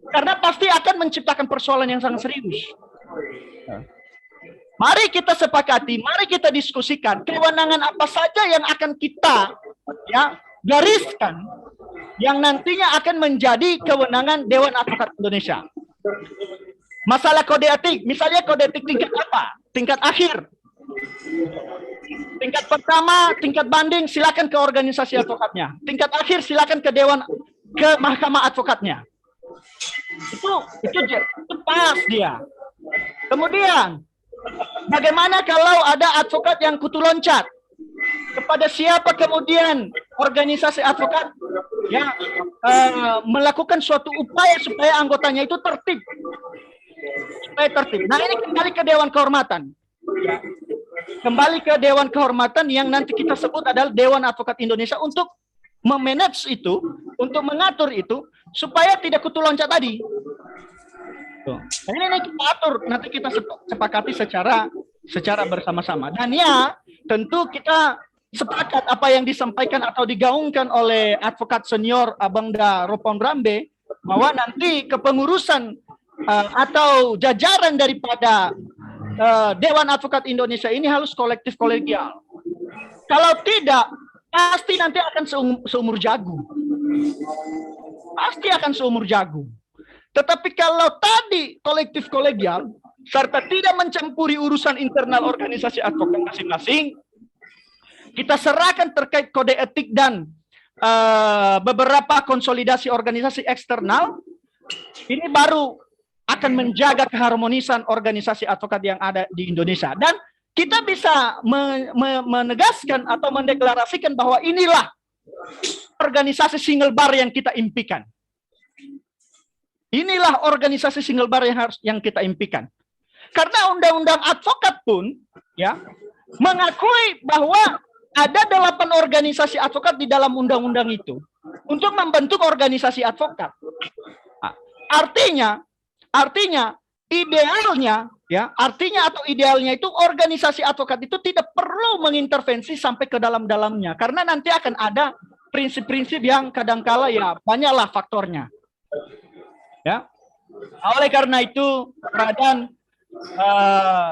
karena pasti akan menciptakan persoalan yang sangat serius. Mari kita sepakati, mari kita diskusikan kewenangan apa saja yang akan kita gariskan yang nantinya akan menjadi kewenangan Dewan Advokat Indonesia. Masalah kode etik, misalnya kode etik tingkat apa? Tingkat akhir. Tingkat pertama, tingkat banding, silakan ke organisasi advokatnya. Tingkat akhir, silakan ke Mahkamah Advokatnya. Itu pas dia. Kemudian, bagaimana kalau ada advokat yang kutu loncat? Kepada siapa kemudian organisasi advokat yang melakukan suatu upaya supaya anggotanya itu tertib. Nah, ini kembali ke Dewan Kehormatan. Kembali ke Dewan Kehormatan yang nanti kita sebut adalah Dewan Advokat Indonesia untuk memanage itu, untuk mengatur itu, supaya tidak kutu loncat tadi. Nah, ini kita atur, nanti kita sepakati secara bersama-sama. Dan ya, tentu kita sepakat apa yang disampaikan atau digaungkan oleh advokat senior Abangda Ropon Rambe, bahwa nanti kepengurusan atau jajaran daripada Dewan Advokat Indonesia ini harus kolektif kolegial. Kalau tidak, pasti nanti akan seumur jagung. Pasti akan seumur jagung. Tetapi kalau tadi kolektif kolegial, serta tidak mencampuri urusan internal organisasi advokat masing-masing, kita serahkan terkait kode etik dan beberapa konsolidasi organisasi eksternal, ini baru akan menjaga keharmonisan organisasi advokat yang ada di Indonesia. Dan kita bisa menegaskan atau mendeklarasikan bahwa inilah organisasi single bar yang kita impikan. Inilah organisasi single bar yang kita impikan. Karena undang-undang advokat pun ya mengakui bahwa ada 8 organisasi advokat di dalam undang-undang itu untuk membentuk organisasi advokat. Artinya idealnya ya, artinya atau idealnya itu organisasi advokat itu tidak perlu mengintervensi sampai ke dalam-dalamnya, karena nanti akan ada prinsip-prinsip yang kadangkala ya banyaklah faktornya. Ya. Oleh karena itu, Radan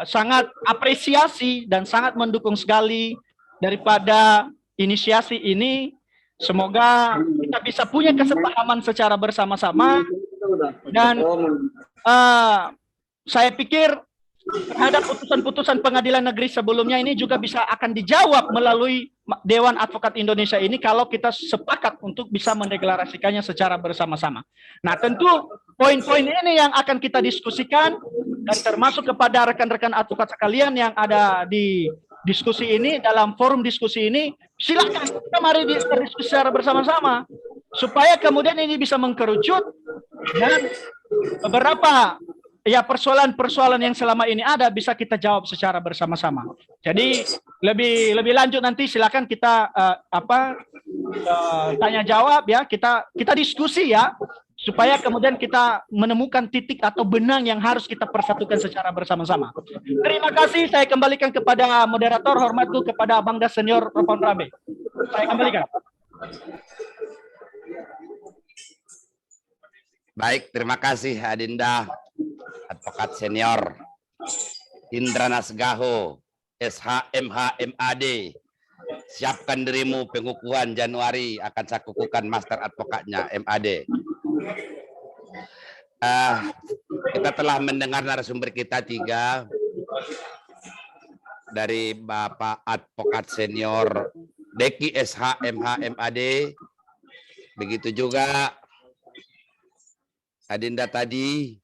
sangat apresiasi dan sangat mendukung sekali daripada inisiasi ini. Semoga kita bisa punya kesepahaman secara bersama-sama, dan saya pikir terhadap putusan-putusan pengadilan negeri sebelumnya ini juga bisa akan dijawab melalui Dewan Advokat Indonesia ini kalau kita sepakat untuk bisa mendeklarasikannya secara bersama-sama. Nah, tentu poin-poin ini yang akan kita diskusikan, dan termasuk kepada rekan-rekan advokat sekalian yang ada di diskusi ini, dalam forum diskusi ini, silakan kita mari diskusi secara bersama-sama supaya kemudian ini bisa mengkerucut dan beberapa ya persoalan-persoalan yang selama ini ada bisa kita jawab secara bersama-sama. Jadi lebih lanjut nanti silakan kita tanya jawab ya, kita diskusi ya, supaya kemudian kita menemukan titik atau benang yang harus kita persatukan secara bersama-sama. Terima kasih, saya kembalikan kepada moderator, hormatku kepada Bangda Senior Ropon Rabe. Saya kembalikan.
Baik, terima kasih Adinda Advokat Senior Indra Nasgaho, SHMH MAD. Siapkan dirimu, pengukuhan Januari akan saya kukuhkan master advokatnya MAD. Kita telah mendengar narasumber kita 3 dari Bapak Advokat Senior Deki SHMH MAD, begitu juga Adinda tadi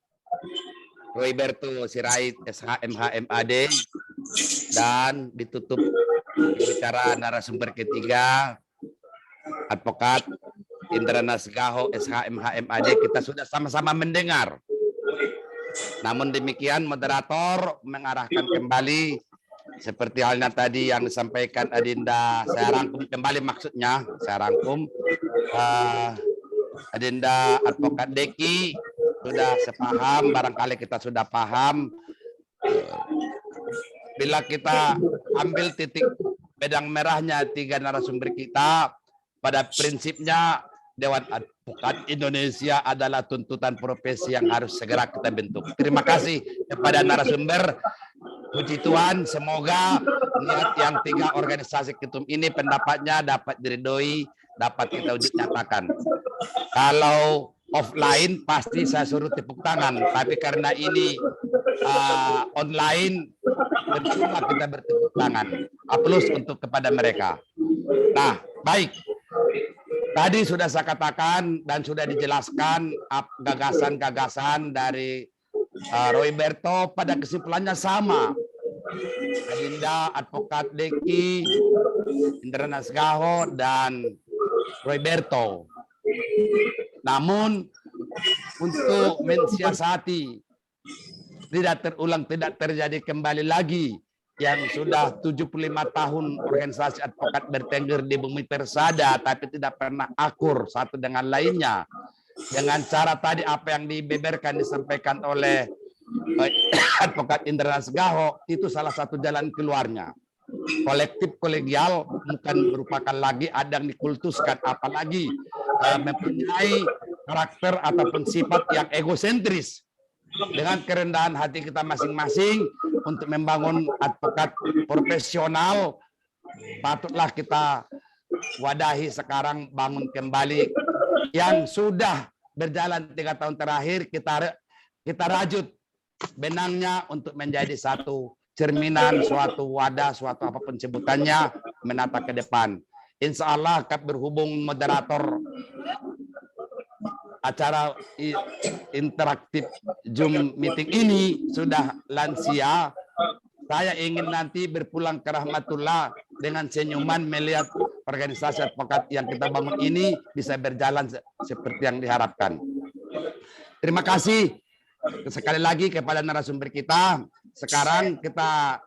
Royberto Sirait SHMH MAD, dan ditutup bicara narasumber ketiga Advokat Indra Nasgaho SHMH MAD. Kita sudah sama-sama mendengar. Namun demikian moderator mengarahkan kembali seperti halnya tadi yang disampaikan Adinda. Saya rangkum kembali maksudnya, saya rangkum. Adinda Advokat Deki sudah sepaham, barangkali kita sudah paham. Bila kita ambil titik bedang merahnya 3 narasumber kita, pada prinsipnya Dewan Advokat Indonesia adalah tuntutan profesi yang harus segera kita bentuk. Terima kasih kepada narasumber. Puji Tuhan, semoga niat yang 3 organisasi ketum ini pendapatnya dapat diridhoi, dapat kita wujud nyatakan. Kalau offline pasti saya suruh tepuk tangan, tapi karena ini online, percuma kita bertepuk tangan. Aplaus untuk kepada mereka. Nah, baik. Tadi sudah saya katakan dan sudah dijelaskan gagasan-gagasan dari Royberto, pada kesimpulannya sama. Adinda Advokat Deki, Indra Nasgaho, dan Royberto. Namun untuk mensiasati tidak terulang, tidak terjadi kembali lagi yang sudah 75 tahun organisasi advokat bertengger di bumi persada tapi tidak pernah akur satu dengan lainnya, dengan cara tadi apa yang dibeberkan disampaikan oleh Advokat Indra Nasgaho, itu salah satu jalan keluarnya. Kolektif kolegial bukan merupakan lagi ada yang dikultuskan, apalagi mempunyai karakter ataupun sifat yang egosentris. Dengan kerendahan hati kita masing-masing untuk membangun advokat profesional, patutlah kita wadahi sekarang, bangun kembali yang sudah berjalan 3 tahun terakhir, kita rajut benangnya untuk menjadi satu cerminan, suatu wadah, suatu apapun sebutannya, menata ke depan. Insya Allah berhubung moderator acara interaktif Zoom meeting ini sudah lansia, saya ingin nanti berpulang ke rahmatullah dengan senyuman melihat organisasi advokat yang kita bangun ini bisa berjalan seperti yang diharapkan. Terima kasih sekali lagi kepada narasumber kita. Sekarang kita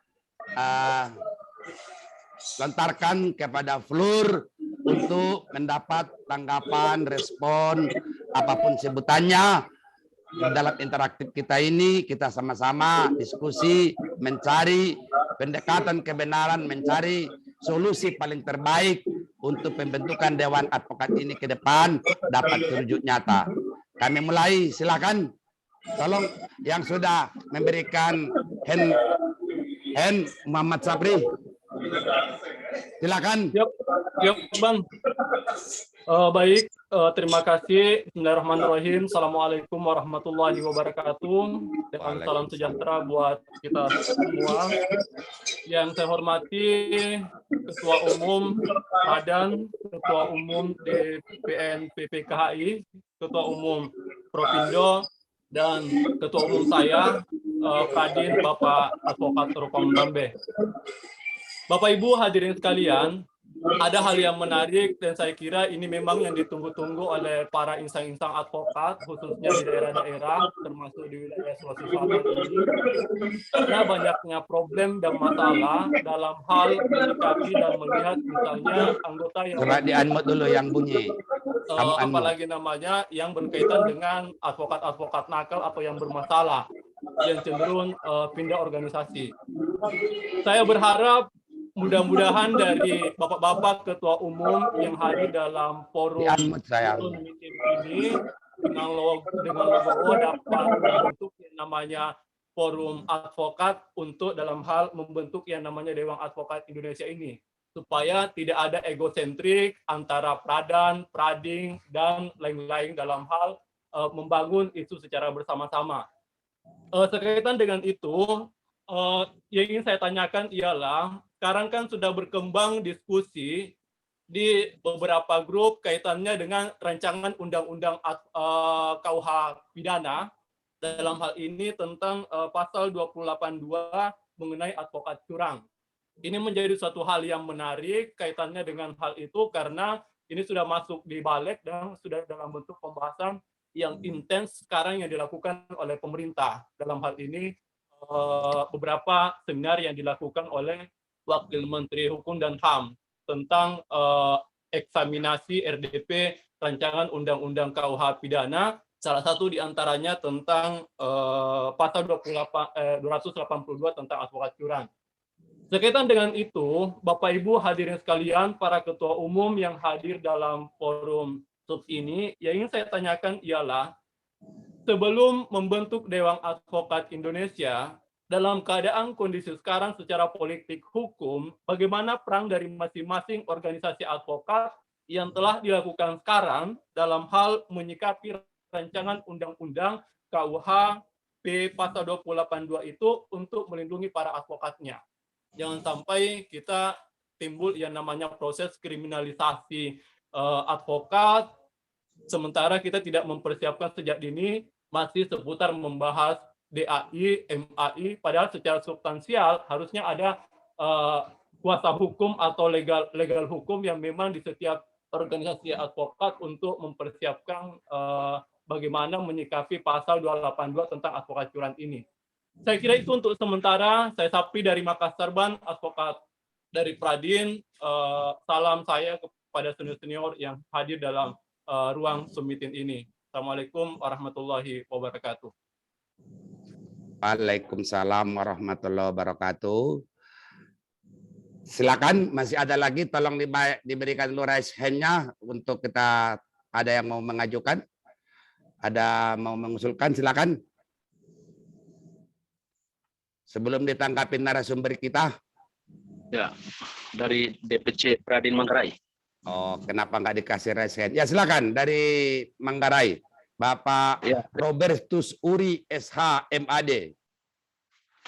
lontarkan kepada Flur untuk mendapat tanggapan, respon, apapun sebutannya dalam interaktif kita ini kita sama-sama diskusi, mencari pendekatan kebenaran, mencari solusi paling terbaik untuk pembentukan Dewan Advokat ini ke depan dapat terwujud nyata. Kami mulai, silakan. Tolong yang sudah memberikan hand Muhammad Sabri. Silakan.
Yuk, Bang. Baik, terima kasih. Bismillahirrahmanirrahim. Assalamualaikum warahmatullahi wabarakatuh. Dengan salam sejahtera buat kita semua. Yang saya hormati Ketua Umum Radan, Ketua Umum DPN PPKHI, Ketua Umum Propindo, dan Ketua Umum saya, Pradin Bapak Advokat Rupam Dambe. Bapak Ibu hadirin sekalian, ada hal yang menarik dan saya kira ini memang yang ditunggu-tunggu oleh para insan-insan advokat, khususnya di daerah-daerah, termasuk di wilayah Sulawesi Selatan ini, karena banyaknya problem dan masalah dalam hal menyikapi dan melihat misalnya anggota yang
coba di-unmute dulu yang bunyi.
Apalagi namanya yang berkaitan dengan advokat-advokat nakal atau yang bermasalah, yang cenderung pindah organisasi. Saya berharap mudah-mudahan dari bapak-bapak ketua umum yang hadir dalam forum meeting ini dengan logo dapat membentuk yang namanya forum advokat untuk dalam hal membentuk yang namanya Dewan Advokat Indonesia ini, supaya tidak ada egosentrik antara Pradan, Prading, dan lain-lain dalam hal membangun isu secara bersama-sama. Sekaitan dengan itu, yang ingin saya tanyakan ialah, sekarang kan sudah berkembang diskusi di beberapa grup kaitannya dengan rancangan undang-undang KUH pidana, dalam hal ini tentang pasal 282 mengenai advokat curang. Ini menjadi suatu hal yang menarik kaitannya dengan hal itu karena ini sudah masuk di balik dan sudah dalam bentuk pembahasan yang intens sekarang yang dilakukan oleh pemerintah. Dalam hal ini beberapa seminar yang dilakukan oleh Wakil Menteri Hukum dan HAM tentang eksaminasi RDP rancangan undang-undang KUH pidana, salah satu diantaranya tentang pasal 282 tentang advokat curang. Sekaitan dengan itu, Bapak Ibu hadirin sekalian, para ketua umum yang hadir dalam forum sub ini, yang ingin saya tanyakan ialah, sebelum membentuk Dewan Advokat Indonesia, dalam keadaan kondisi sekarang secara politik hukum, bagaimana peran dari masing-masing organisasi advokat yang telah dilakukan sekarang dalam hal menyikapi rancangan undang-undang KUH pasal 282 itu untuk melindungi para advokatnya. Jangan sampai kita timbul yang namanya proses kriminalisasi advokat, sementara kita tidak mempersiapkan sejak dini, masih seputar membahas DAI, MAI, padahal secara substansial harusnya ada kuasa hukum atau legal hukum yang memang di setiap organisasi advokat untuk mempersiapkan bagaimana menyikapi pasal 282 tentang advokat curang ini. Saya kira itu untuk sementara. Saya Sapri dari Makassar, Ban, advokat dari Pradin. Salam saya kepada senior-senior yang hadir dalam ruang summitin ini. Assalamualaikum warahmatullahi wabarakatuh.
Waalaikumsalam warahmatullahi wabarakatuh. Silakan, masih ada lagi, tolong diberikan dulu raise hand-nya untuk kita, ada yang mau mengajukan, ada mau mengusulkan, silakan. Sebelum ditangkapin narasumber kita.
Ya, dari DPC Pradin Manggarai.
Oh, kenapa nggak dikasih raise hand? Ya, silakan dari Manggarai. Bapak ya. Robertus Uri SH MAD.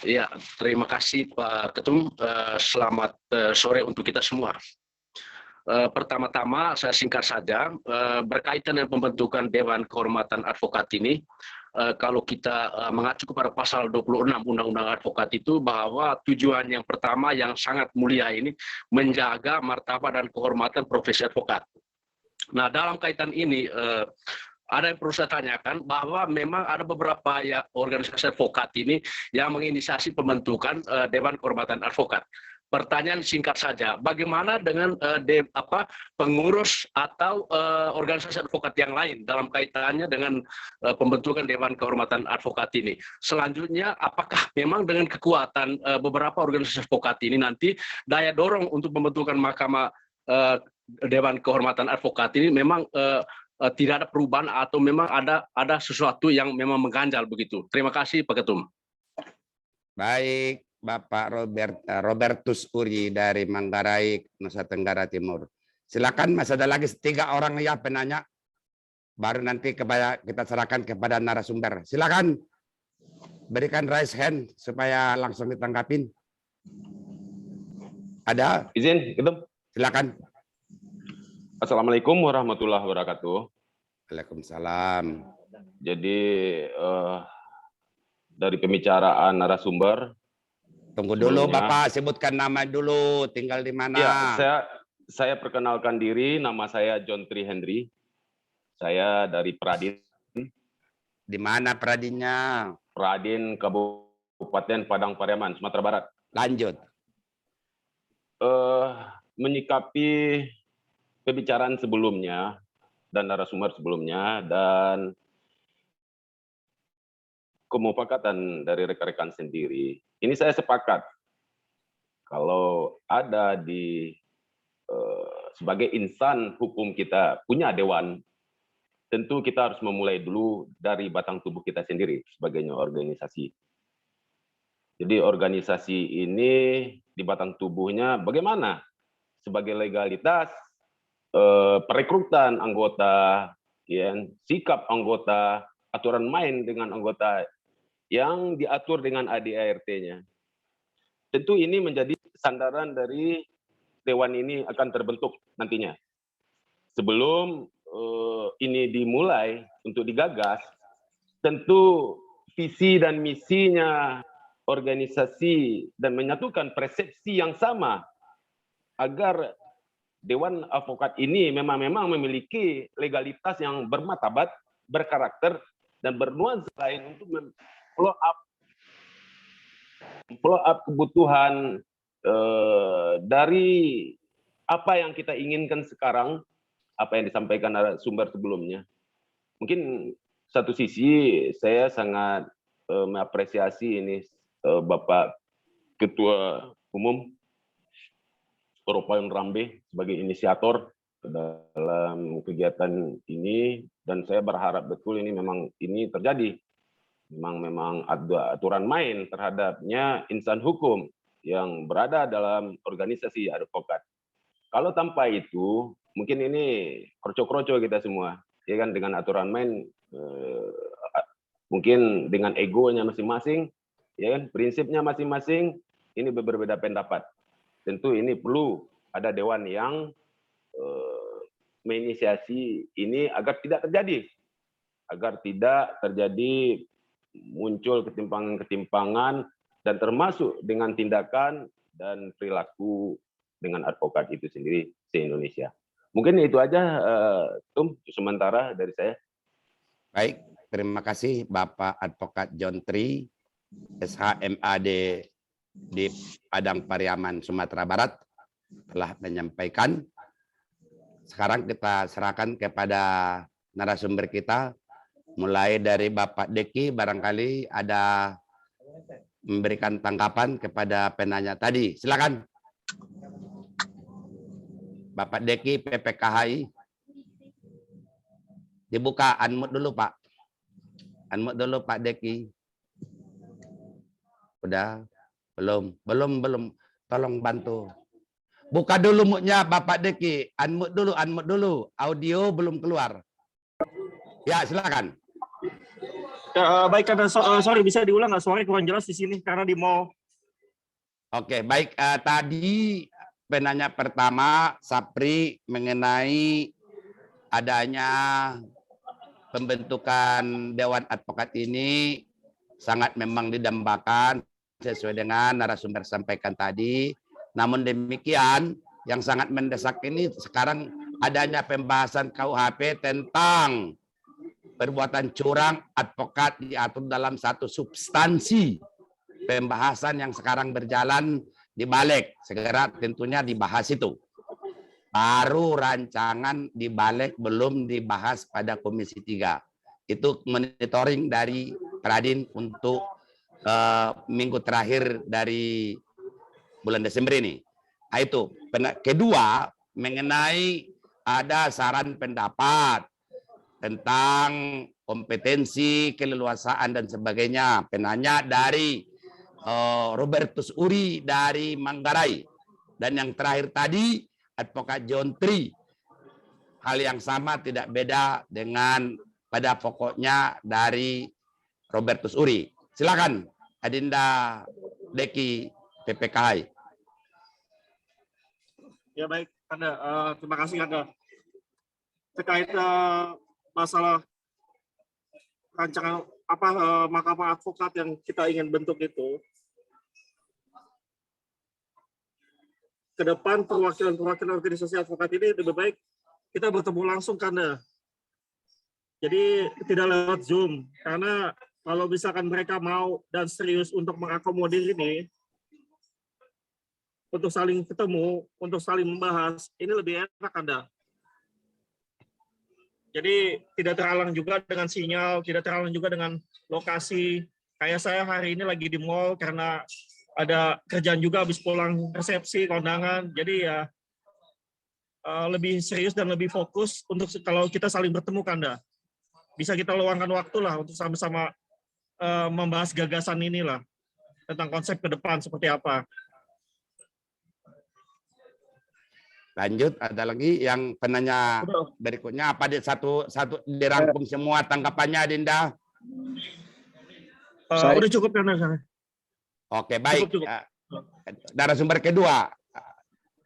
Ya, terima kasih Pak Ketum. Selamat sore untuk kita semua. Pertama-tama saya singkat saja, berkaitan dengan pembentukan Dewan Kehormatan Advokat ini, kalau kita mengacu kepada pasal 26 Undang-Undang Advokat itu, bahwa tujuan yang pertama yang sangat mulia ini menjaga martabat dan kehormatan profesi advokat. Nah, dalam kaitan ini ada yang perlu saya tanyakan, bahwa memang ada beberapa organisasi advokat ini yang menginisiasi pembentukan Dewan Kehormatan Advokat. pertanyaan singkat saja, bagaimana dengan pengurus atau organisasi advokat yang lain dalam kaitannya dengan pembentukan Dewan Kehormatan Advokat ini? Selanjutnya, apakah memang dengan kekuatan beberapa organisasi advokat ini nanti daya dorong untuk pembentukan Mahkamah Dewan Kehormatan Advokat ini memang tidak ada perubahan atau memang ada sesuatu yang memang mengganjal begitu? Terima kasih Pak Ketum.
Baik, Bapak Robertus Uri dari Manggarai, Nusa Tenggara Timur. Silakan, masih ada lagi 3 orang ya penanya. Baru nanti kita serahkan kepada narasumber. Silakan berikan raise hand supaya langsung ditanggapin. Ada?
Izin, Ketum.
Silakan.
Assalamualaikum warahmatullahi wabarakatuh.
Waalaikumsalam.
Jadi dari pembicaraan narasumber.
Tunggu dulu
sebelumnya,
Bapak, sebutkan nama dulu, tinggal di mana?
Ya, saya perkenalkan diri, nama saya John Tri Henry. Saya dari Pradin.
Di mana Pradinnya?
Pradin, Kabupaten Padang Pariaman, Sumatera Barat.
Lanjut.
Menyikapi pembicaraan sebelumnya dan narasumber sebelumnya dan kemufakatan dari rekan-rekan sendiri, ini saya sepakat kalau ada di sebagai insan hukum kita punya dewan, tentu kita harus memulai dulu dari batang tubuh kita sendiri sebagai organisasi. Jadi organisasi ini di batang tubuhnya bagaimana? Sebagai legalitas, perekrutan anggota, ya, sikap anggota, aturan main dengan anggota yang diatur dengan ADART-nya. Tentu ini menjadi sandaran dari dewan ini akan terbentuk nantinya. Sebelum ini dimulai untuk digagas, tentu visi dan misinya organisasi dan menyatukan persepsi yang sama agar Dewan Advokat ini memang memiliki legalitas yang bermartabat, berkarakter, dan bernuansa lain untuk follow up kebutuhan dari apa yang kita inginkan sekarang, apa yang disampaikan narasumber sebelumnya. Mungkin satu sisi saya sangat mengapresiasi ini Bapak Ketua Umum Ropayon Rambe sebagai inisiator dalam kegiatan ini, dan saya berharap betul ini memang ini terjadi. Memang ada aturan main terhadapnya insan hukum yang berada dalam organisasi advokat. Kalau tanpa itu, mungkin ini kroco-kroco kita semua, ya kan, dengan aturan main, mungkin dengan egonya masing-masing, ya kan, prinsipnya masing-masing, ini berbeda pendapat. Tentu ini perlu ada dewan yang menginisiasi ini agar tidak terjadi muncul ketimpangan-ketimpangan dan termasuk dengan tindakan dan perilaku dengan advokat itu sendiri se-Indonesia. Mungkin itu aja, Tum, sementara dari saya.
Baik, terima kasih Bapak Advokat John Tri, SHMAD di Padang Pariaman, Sumatera Barat, telah menyampaikan. Sekarang kita serahkan kepada narasumber kita, mulai dari Bapak Deki, barangkali ada memberikan tanggapan kepada penanya tadi. Silakan. Bapak Deki, PPKHI. Dibuka unmute dulu, Pak. Unmute dulu, Pak Deki. Udah? Belum. Tolong bantu. Buka dulu mute-nya, Bapak Deki. Unmute dulu. Audio belum keluar. Ya, silakan.
Baik, karena sorry, bisa diulang nggak? Suaranya kurang jelas di sini karena di mall.
Oke, baik. Tadi penanya pertama, Sapri, mengenai adanya pembentukan Dewan Advokat ini sangat memang didambakan sesuai dengan narasumber sampaikan tadi. Namun demikian, yang sangat mendesak ini sekarang adanya pembahasan KUHP tentang perbuatan curang advokat diatur dalam satu substansi pembahasan yang sekarang berjalan dibalik, segera tentunya dibahas itu. Baru rancangan dibalik, belum dibahas pada Komisi 3. Itu monitoring dari Pradin untuk minggu terakhir dari bulan Desember ini. Nah, itu. Kedua, mengenai ada saran pendapat tentang kompetensi, keleluasaan, dan sebagainya. Penanya dari Robertus Uri dari Manggarai. Dan yang terakhir tadi, Advokat John Tri. Hal yang sama, tidak beda dengan pada pokoknya dari Robertus Uri. Silakan, Adinda Deki PPKI.
Ya baik, Anda. Terima kasih Anda. Terkait masalah rancangan Mahkamah Advokat yang kita ingin bentuk itu, ke depan perwakilan organisasi advokat ini lebih baik kita bertemu langsung karena jadi tidak lewat Zoom, karena kalau misalkan mereka mau dan serius untuk mengakomodir ini, untuk saling ketemu, untuk saling membahas, ini lebih enak Anda. Jadi tidak terhalang juga dengan sinyal, tidak terhalang juga dengan lokasi. Kayak saya hari ini lagi di mall karena ada kerjaan juga habis pulang resepsi, kondangan. Jadi ya lebih serius dan lebih fokus untuk kalau kita saling bertemu Kanda. Bisa kita luangkan waktu lah untuk sama-sama membahas gagasan inilah tentang konsep ke depan seperti apa.
Lanjut, ada lagi yang penanya berikutnya apa satu dirangkum semua tanggapannya, Dinda?
Udah cukup Kanda.
Oke, baik.
Cukup.
Narasumber kedua,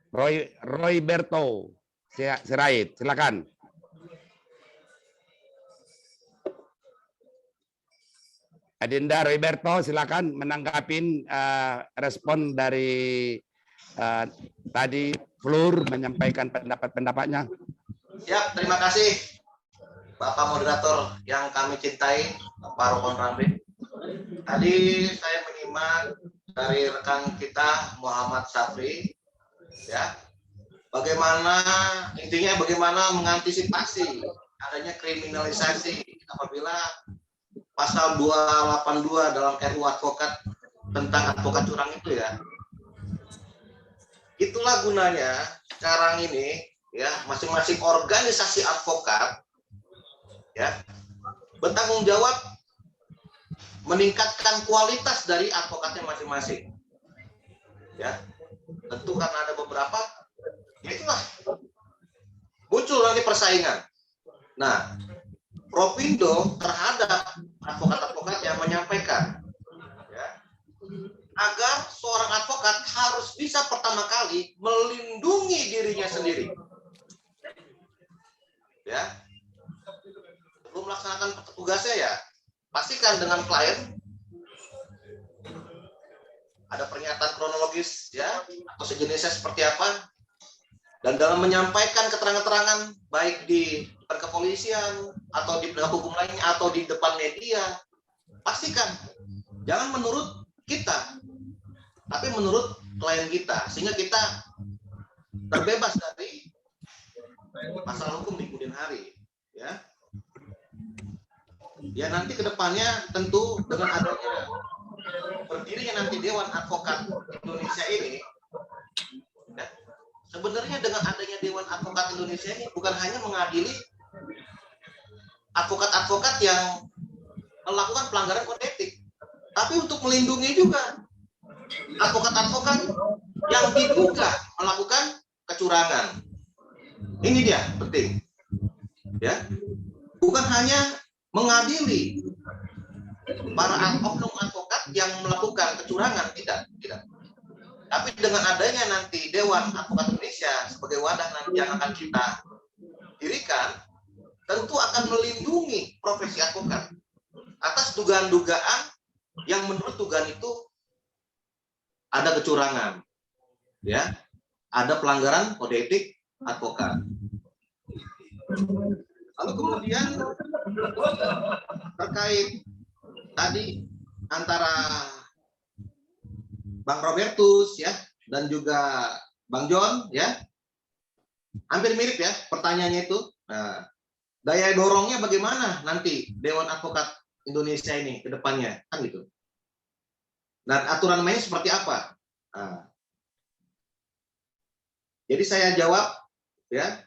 Roy Berto Sirait, silakan. Adinda Roy Berto, silakan menanggapi respon dari tadi Flur menyampaikan pendapat-pendapatnya.
Ya, terima kasih Bapak Moderator yang kami cintai, Pak Rokon Rambe. Tadi saya menyimak dari rekan kita Muhammad Safri, ya, intinya bagaimana mengantisipasi adanya kriminalisasi apabila pasal 282 dalam RUU Advokat tentang advokat curang itu ya. Itulah gunanya sekarang ini ya masing-masing organisasi advokat ya bertanggung jawab meningkatkan kualitas dari advokatnya masing-masing. Ya. Tentu karena ada beberapa, ya itulah muncul nanti persaingan. Nah, Propindo terhadap advokat-advokat yang menyampaikan ya, agar seorang advokat harus bisa pertama kali melindungi dirinya sendiri. Ya. Sebelum melaksanakan tugasnya ya, pastikan dengan klien ada pernyataan kronologis ya atau sejenisnya seperti apa, dan dalam menyampaikan keterangan-keterangan baik di depan kepolisian atau di penegak hukum lainnya atau di depan media, pastikan jangan menurut kita tapi menurut klien kita, sehingga kita terbebas dari masalah hukum di kemudian hari ya. Ya nanti ke depannya tentu dengan adanya berdirinya nanti Dewan Advokat Indonesia ini, ya, sebenarnya dengan adanya Dewan Advokat Indonesia ini bukan hanya mengadili advokat-advokat yang melakukan pelanggaran kode etik, tapi untuk melindungi juga advokat-advokat yang diduga melakukan kecurangan. Ini dia penting, ya, bukan hanya mengadili para oknum advokat yang melakukan kecurangan, tidak. Tapi dengan adanya nanti Dewan Advokat Indonesia sebagai wadah nanti yang akan kita dirikan, tentu akan melindungi profesi advokat atas dugaan-dugaan yang menurut dugaan itu ada kecurangan, ya, ada pelanggaran kode etik advokat. Lalu kemudian terkait tadi antara Bang Robertus ya dan juga Bang John, ya, hampir mirip ya pertanyaannya itu. Nah, daya dorongnya bagaimana nanti Dewan Advokat Indonesia ini ke depannya, kan gitu. Dan aturan mainnya seperti apa? Nah, jadi saya jawab, ya,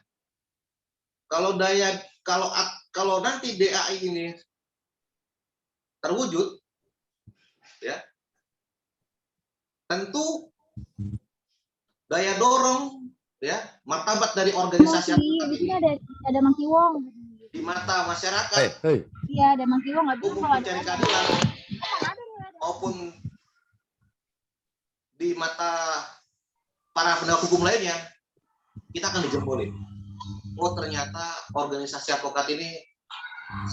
kalau nanti DAI ini terwujud, ya, tentu daya dorong, ya, martabat dari organisasi advokat ini
ada Mang Kiwong
di mata masyarakat,
iya ada Mang Kiwong, nggak bisa
umum
kalau
mencari keadilan maupun di mata para penegak hukum lainnya, kita akan dijempolin. Oh, ternyata organisasi advokat ini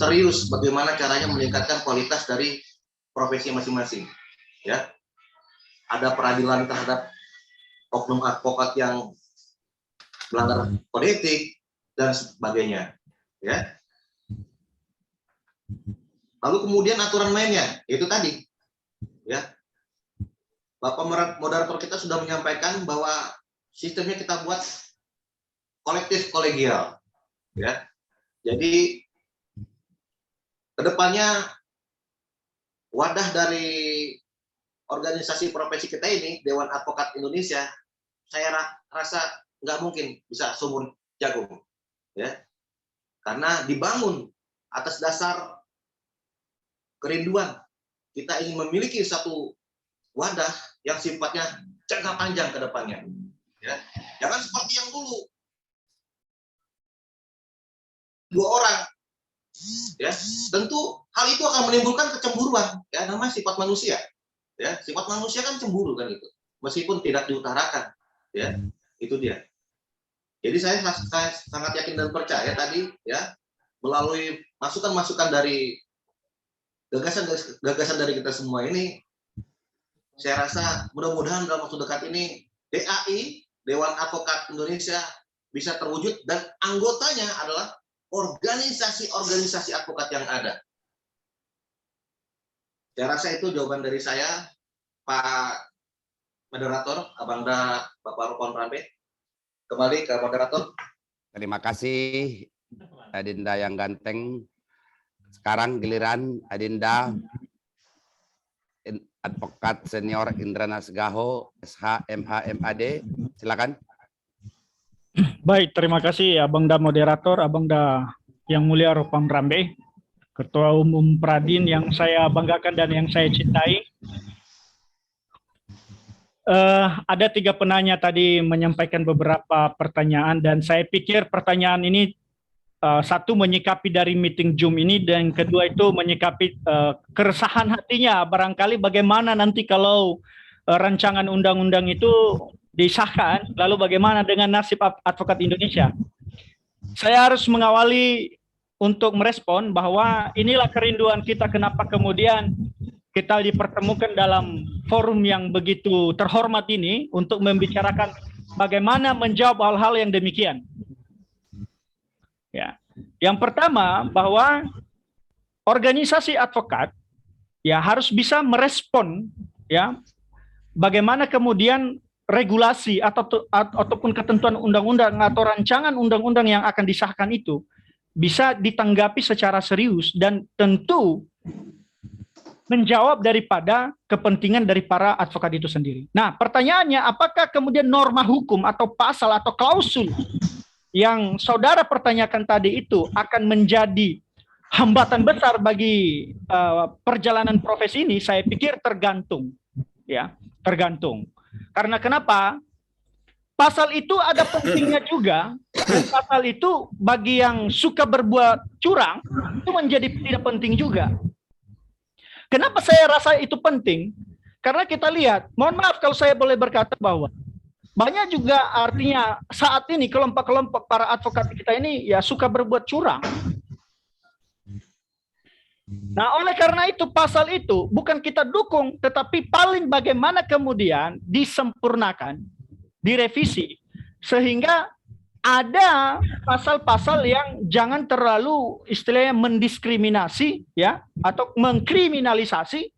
serius bagaimana caranya meningkatkan kualitas dari profesi masing-masing, ya. Ada peradilan terhadap oknum advokat yang melanggar kode etik dan sebagainya, ya. Lalu kemudian aturan mainnya itu tadi, ya. Bapak moderator kita sudah menyampaikan bahwa sistemnya kita buat kolektif kolegial, ya. Jadi kedepannya wadah dari organisasi profesi kita ini, Dewan Advokat Indonesia, saya rasa nggak mungkin bisa sumur jagung, ya, karena dibangun atas dasar kerinduan kita ingin memiliki satu wadah yang sifatnya jangka panjang ke depannya, ya. Jangan seperti yang dulu, 2 orang, ya. Tentu hal itu akan menimbulkan kecemburuan, ya, namanya sifat manusia, ya. Sifat manusia kan cemburu kan itu, meskipun tidak diutarakan, ya. Itu dia. Jadi saya sangat yakin dan percaya tadi, ya, melalui masukan-masukan dari gagasan dari kita semua ini, saya rasa mudah-mudahan dalam waktu dekat ini DAI, Dewan Advokat Indonesia, bisa terwujud dan anggotanya adalah organisasi-organisasi advokat yang ada. Saya rasa itu jawaban dari saya, Pak Moderator, Abangda Bapak Rukon Rambe. Kembali ke moderator.
Terima kasih Adinda yang ganteng. Sekarang giliran Adinda Advokat Senior Indranas Gaho, SH, MH, MAD. Silakan.
Baik, terima kasih Abangda moderator, Abangda yang mulia Rupam Rambe, Ketua Umum Pradin yang saya banggakan dan yang saya cintai. Ada 3 penanya tadi menyampaikan beberapa pertanyaan dan saya pikir pertanyaan ini satu menyikapi dari meeting Zoom ini dan kedua itu menyikapi keresahan hatinya barangkali bagaimana nanti kalau rancangan undang-undang itu disahkan, lalu bagaimana dengan nasib advokat Indonesia. Saya harus mengawali untuk merespon bahwa inilah kerinduan kita kenapa kemudian kita dipertemukan dalam forum yang begitu terhormat ini untuk membicarakan bagaimana menjawab hal-hal yang demikian. Ya. Yang pertama bahwa organisasi advokat ya harus bisa merespon ya bagaimana kemudian regulasi ataupun ketentuan undang-undang atau rancangan undang-undang yang akan disahkan itu bisa ditanggapi secara serius dan tentu menjawab daripada kepentingan dari para advokat itu sendiri. Nah, pertanyaannya apakah kemudian norma hukum atau pasal atau klausul yang saudara pertanyakan tadi itu akan menjadi hambatan besar bagi perjalanan profesi ini? Saya pikir tergantung, ya, tergantung. Karena kenapa? Pasal itu ada pentingnya juga. Dan pasal itu bagi yang suka berbuat curang itu menjadi tidak penting juga. Kenapa saya rasa itu penting? Karena kita lihat, mohon maaf kalau saya boleh berkata bahwa banyak juga artinya saat ini kelompok-kelompok para advokat kita ini ya suka berbuat curang. Nah, oleh karena itu pasal itu bukan kita dukung, tetapi paling bagaimana kemudian disempurnakan, direvisi, sehingga ada pasal-pasal yang jangan terlalu istilahnya mendiskriminasi ya atau mengkriminalisasi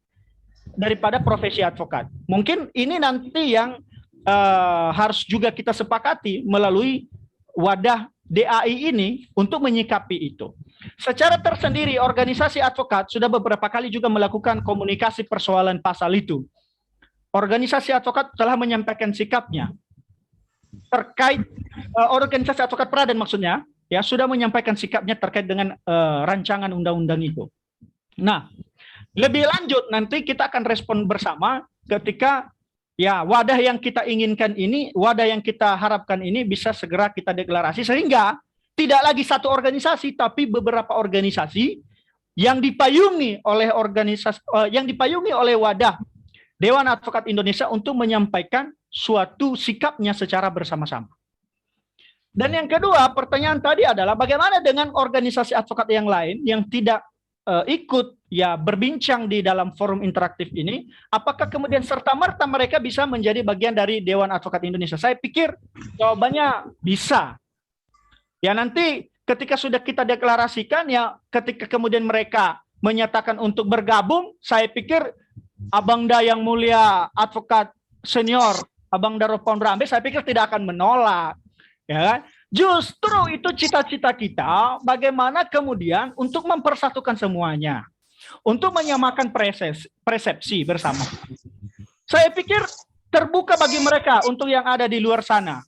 daripada profesi advokat. Mungkin ini nanti yang harus juga kita sepakati melalui wadah DAI ini untuk menyikapi itu. Secara tersendiri, organisasi advokat sudah beberapa kali juga melakukan komunikasi persoalan pasal itu. Organisasi advokat telah menyampaikan sikapnya terkait organisasi advokat Praden maksudnya, ya sudah menyampaikan sikapnya terkait dengan rancangan undang-undang itu. Nah, lebih lanjut nanti kita akan respon bersama ketika ya wadah yang kita inginkan ini, wadah yang kita harapkan ini bisa segera kita deklarasi sehingga tidak lagi satu organisasi tapi beberapa organisasi yang dipayungi oleh wadah Dewan Advokat Indonesia untuk menyampaikan suatu sikapnya secara bersama-sama. Dan yang kedua, pertanyaan tadi adalah bagaimana dengan organisasi advokat yang lain yang tidak ikut ya berbincang di dalam forum interaktif ini, apakah kemudian serta-merta mereka bisa menjadi bagian dari Dewan Advokat Indonesia? Saya pikir jawabannya bisa. Ya nanti ketika sudah kita deklarasikan ya ketika kemudian mereka menyatakan untuk bergabung, saya pikir Abangda yang mulia advokat senior, Abangda Ropon Rambe, saya pikir tidak akan menolak. Ya kan? Justru itu cita-cita kita bagaimana kemudian untuk mempersatukan semuanya. Untuk menyamakan persepsi bersama. Saya pikir terbuka bagi mereka untuk yang ada di luar sana.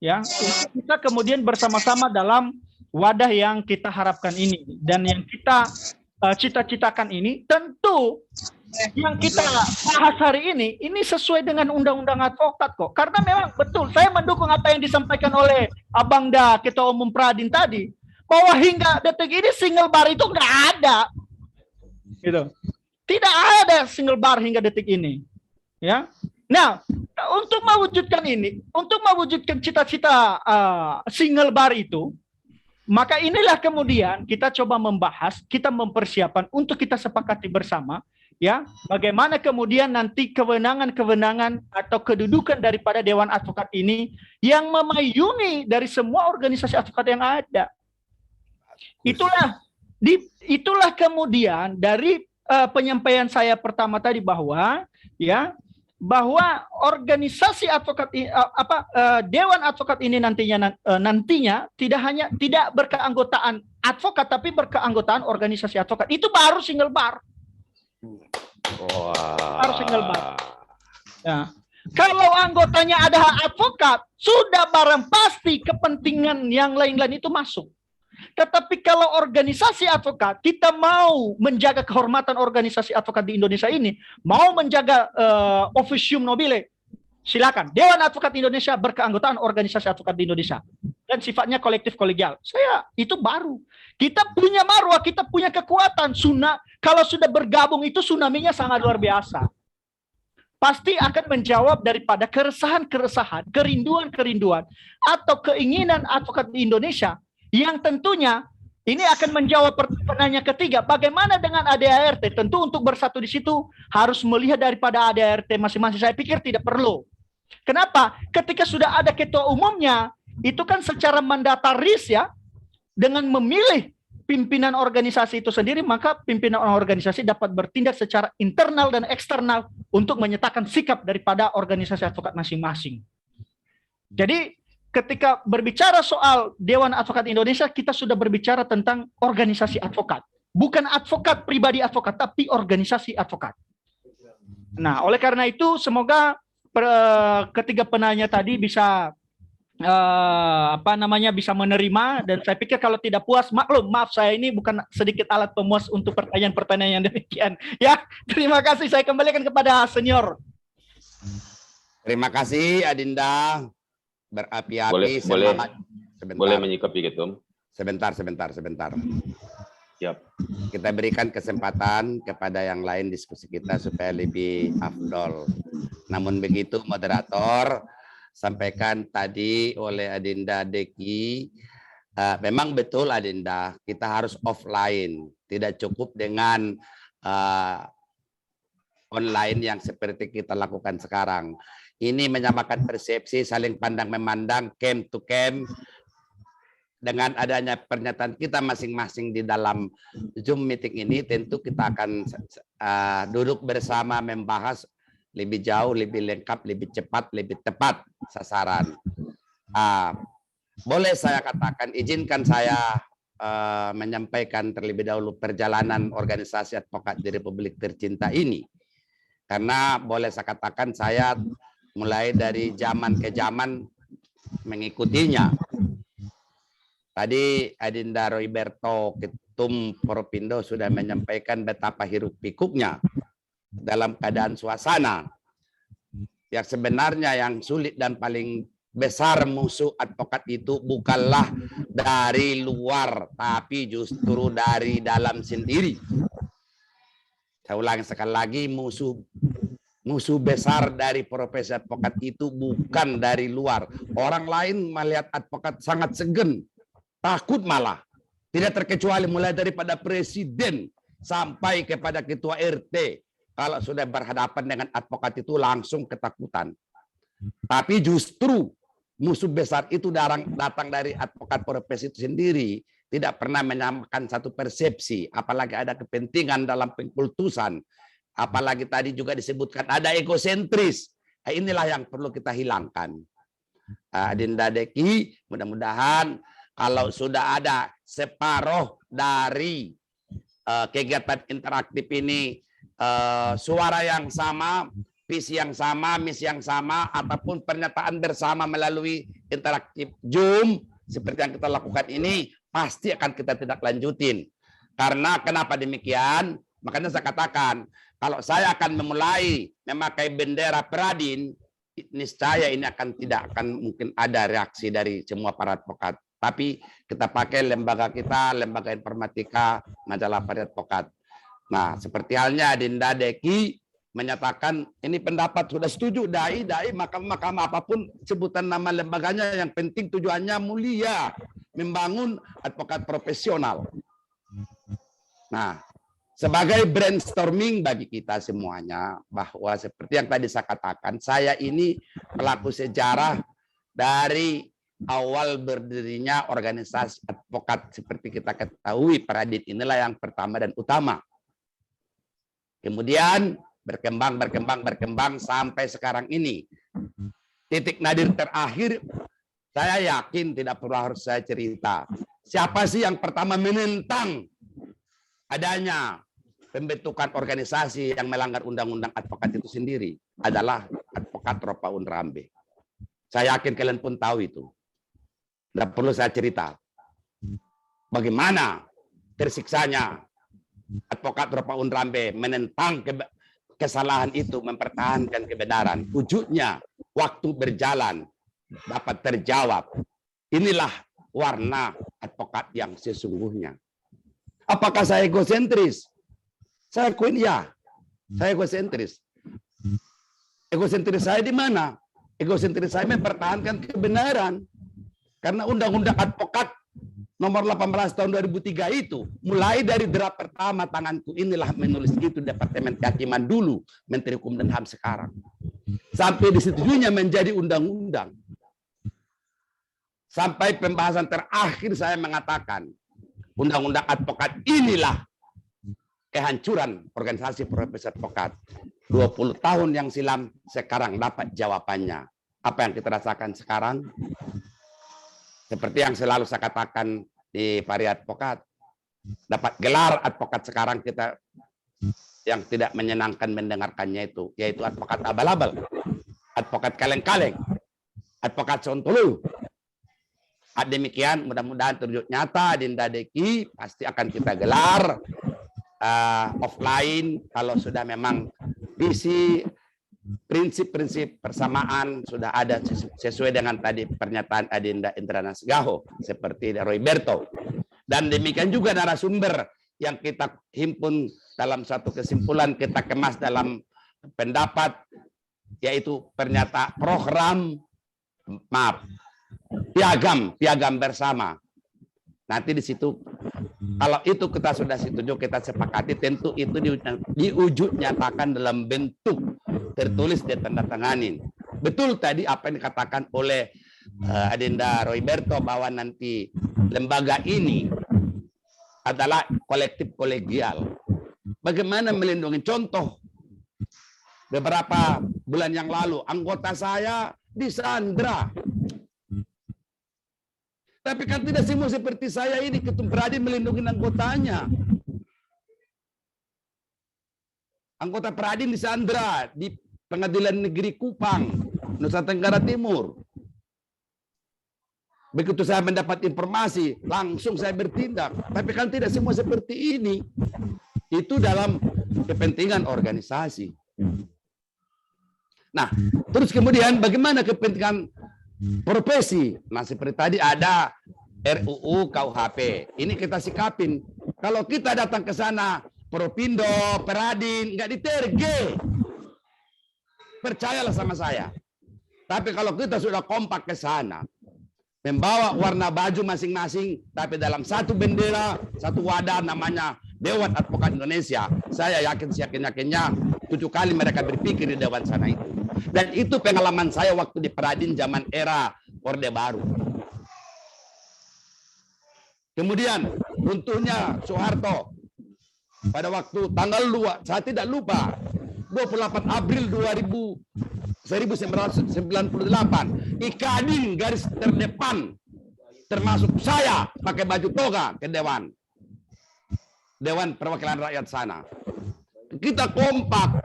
Ya, untuk kita kemudian bersama-sama dalam wadah yang kita harapkan ini. Dan yang kita cita-citakan ini tentu yang kita bahas hari ini sesuai dengan undang-undang advokat kok. Karena memang betul, saya mendukung apa yang disampaikan oleh Abangda Ketua Umum Pradin tadi, bahwa hingga detik ini single bar itu nggak ada, gitu. Tidak ada single bar hingga detik ini, ya. Nah, untuk mewujudkan ini, untuk mewujudkan cita-cita single bar itu, maka inilah kemudian kita coba membahas, kita mempersiapkan untuk kita sepakati bersama. Ya, bagaimana kemudian nanti kewenangan-kewenangan atau kedudukan daripada Dewan Advokat ini yang memayungi dari semua organisasi advokat yang ada. Itulah kemudian dari penyampaian saya pertama tadi bahwa ya bahwa organisasi advokat Dewan Advokat ini nantinya tidak berkeanggotaan advokat tapi berkeanggotaan organisasi advokat. Itu baru single bar. Harus single bar. Ya. Kalau anggotanya ada advokat, sudah barang pasti kepentingan yang lain-lain itu masuk. Tetapi kalau organisasi advokat, kita mau menjaga kehormatan organisasi advokat di Indonesia ini, mau menjaga officium nobile, silakan. Dewan Advokat Indonesia berkeanggotaan organisasi advokat di Indonesia. Dan sifatnya kolektif kolegial. Itu baru. Kita punya marwah, kita punya kekuatan. Kalau sudah bergabung itu tsunami-nya sangat luar biasa. Pasti akan menjawab daripada keresahan-keresahan, kerinduan-kerinduan, atau keinginan advokat di Indonesia, yang tentunya ini akan menjawab pertanyaan ketiga, bagaimana dengan ADART? Tentu untuk bersatu di situ harus melihat daripada ADART masing-masing. Saya pikir tidak perlu. Kenapa? Ketika sudah ada ketua umumnya, itu kan secara mandataris ya, dengan memilih pimpinan organisasi itu sendiri, maka pimpinan organisasi dapat bertindak secara internal dan eksternal untuk menyatakan sikap daripada organisasi advokat masing-masing. Jadi ketika berbicara soal Dewan Advokat Indonesia, kita sudah berbicara tentang organisasi advokat. Bukan advokat, pribadi advokat, tapi organisasi advokat. Nah, oleh karena itu, semoga ketiga penanya tadi bisa bisa menerima, dan saya pikir kalau tidak puas, maaf saya ini bukan sedikit alat pemuas untuk pertanyaan-pertanyaan yang demikian. Ya, terima kasih. Saya kembalikan kepada senior.
Terima kasih Adinda. Berapi-api.
Boleh menyikapi Ketum.
Sebentar.
Siap.
Kita berikan kesempatan kepada yang lain diskusi kita supaya lebih afdol. Namun begitu moderator, sampaikan tadi oleh Adinda Deki, memang betul Adinda, kita harus offline, tidak cukup dengan online yang seperti kita lakukan sekarang. Ini menyamakan persepsi, saling pandang memandang, camp to camp. Dengan adanya pernyataan kita masing-masing di dalam Zoom meeting ini, tentu kita akan duduk bersama membahas lebih jauh, lebih lengkap, lebih cepat, lebih tepat sasaran. Boleh saya katakan, izinkan saya menyampaikan terlebih dahulu perjalanan organisasi advokat di Republik tercinta ini. Karena boleh saya katakan saya mulai dari zaman ke zaman mengikutinya. Tadi Adinda Roiberto, Ketum Propindo, sudah menyampaikan betapa hiruk pikuknya dalam keadaan suasana. Yang sebenarnya yang sulit dan paling besar musuh advokat itu bukanlah dari luar, tapi justru dari dalam sendiri. Saya ulangi sekali lagi, musuh besar dari profesi advokat itu bukan dari luar. Orang lain melihat advokat sangat segan, takut malah. Tidak terkecuali mulai daripada presiden sampai kepada ketua RT. Kalau sudah berhadapan dengan advokat itu langsung ketakutan. Tapi justru musuh besar itu datang dari advokat profesi itu sendiri. Tidak pernah menyamakan satu persepsi, apalagi ada kepentingan dalam pengkultusan, apalagi tadi juga disebutkan ada egosentris. Inilah yang perlu kita hilangkan. Adinda Deki, mudah-mudahan kalau sudah ada separuh dari kegiatan interaktif ini, suara yang sama, visi yang sama, misi yang sama, ataupun pernyataan bersama melalui interaktif Zoom, seperti yang kita lakukan ini, pasti akan kita tidak lanjutin. Karena kenapa demikian? Makanya saya katakan, kalau saya akan memulai memakai bendera Pradin, niscaya ini tidak akan mungkin ada reaksi dari semua para advokat. Tapi kita pakai lembaga kita, lembaga informatika, majalah para advokat. Nah, seperti halnya Adinda Deki menyatakan ini pendapat sudah setuju, dai, mahkamah apapun sebutan nama lembaganya, yang penting tujuannya mulia, membangun advokat profesional. Nah, sebagai brainstorming bagi kita semuanya, bahwa seperti yang tadi saya katakan, saya ini pelaku sejarah dari awal berdirinya organisasi advokat. Seperti kita ketahui, Pradin inilah yang pertama dan utama. Kemudian berkembang sampai sekarang ini. Titik nadir terakhir, saya yakin tidak perlu harus saya cerita. Siapa sih yang pertama menentang adanya pembentukan organisasi yang melanggar undang-undang advokat itu sendiri? Adalah advokat Ropaun Rambe. Saya yakin kalian pun tahu itu. Tidak perlu saya cerita. Bagaimana tersiksanya advokat Ropaun Rambe menentang kesalahan itu, mempertahankan kebenaran. Wujudnya waktu berjalan dapat terjawab. Inilah warna advokat yang sesungguhnya. Apakah saya egosentris? Saya akuin ya, saya egosentris. Egosentris saya di mana? Egosentris saya mempertahankan kebenaran. Karena Undang-Undang Advokat nomor 18 tahun 2003 itu, mulai dari draft pertama tanganku inilah menulis gitu, Departemen Kehakiman dulu, Menteri Hukum dan HAM sekarang. Sampai disetujuinya menjadi undang-undang. Sampai pembahasan terakhir saya mengatakan, Undang-Undang Advokat inilah kehancuran organisasi profesi advokat. 20 tahun yang silam sekarang dapat jawabannya. Apa yang kita rasakan sekarang? Seperti yang selalu saya katakan di Pari Advokat, dapat gelar advokat sekarang kita yang tidak menyenangkan mendengarkannya itu, yaitu advokat abal-abal, advokat kaleng-kaleng, advokat sontolo. Demikian, mudah-mudahan terwujud nyata Adinda Deki, pasti akan kita gelar offline kalau sudah memang visi, prinsip-prinsip persamaan sudah ada sesuai dengan tadi pernyataan Adinda Indrana Segaho seperti Roiberto. Dan demikian juga narasumber yang kita himpun dalam satu kesimpulan, kita kemas dalam pendapat, yaitu pernyataan program, piagam bersama. Nanti di situ, kalau itu kita sudah setuju, kita sepakati, tentu itu diwujud nyatakan dalam bentuk tertulis dan tanda tanganin. Betul tadi apa yang dikatakan oleh Adinda Roiberto, bahwa nanti lembaga ini adalah kolektif kolegial. Bagaimana melindungi? Contoh, beberapa bulan yang lalu anggota saya disandra. Tapi kan tidak semua seperti saya ini, Ketum Pradin melindungi anggotanya. Anggota Pradin disandra di Pengadilan Negeri Kupang, Nusa Tenggara Timur. Begitu saya mendapat informasi, langsung saya bertindak. Tapi kan tidak semua seperti ini. Itu dalam kepentingan organisasi. Nah, terus kemudian bagaimana kepentingan profesi? Nah, seperti tadi ada RUU KUHP. Ini kita sikapin. Kalau kita datang ke sana, Propindo, Peradin, nggak diterge. Percayalah sama saya. Tapi kalau kita sudah kompak ke sana, membawa warna baju masing-masing, tapi dalam satu bendera, satu wadah namanya Dewan Advokat Indonesia, saya yakin-yakinnya 7 kali mereka berpikir di Dewan sana itu. Dan itu pengalaman saya waktu di Peradin zaman era Orde Baru. Kemudian runtuhnya Soeharto pada waktu tanggal 2, saya tidak lupa, 28 April 1998, Ikadin garis terdepan, termasuk saya pakai baju toga ke Dewan Perwakilan Rakyat sana. Kita kompak.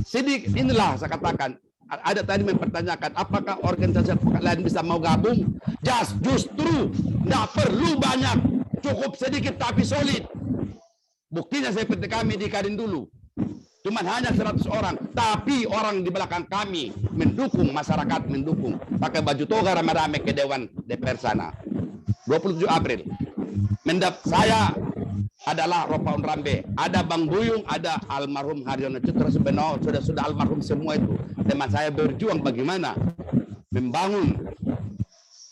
Sedikit inilah saya katakan, ada tadi mempertanyakan apakah organisasi advokat lain bisa mau gabung. Justru tidak perlu banyak, cukup sedikit tapi solid. Buktinya seperti kami di Kadin dulu, cuman hanya 100 orang, tapi orang di belakang kami mendukung, masyarakat mendukung, pakai baju toga rame-rame ke Dewan DPR sana. 27 April. Saya adalah Ropaun Rambe, ada Bang Buyung, ada almarhum Haryono Citra Subeno, sudah almarhum semua itu. Teman saya berjuang bagaimana membangun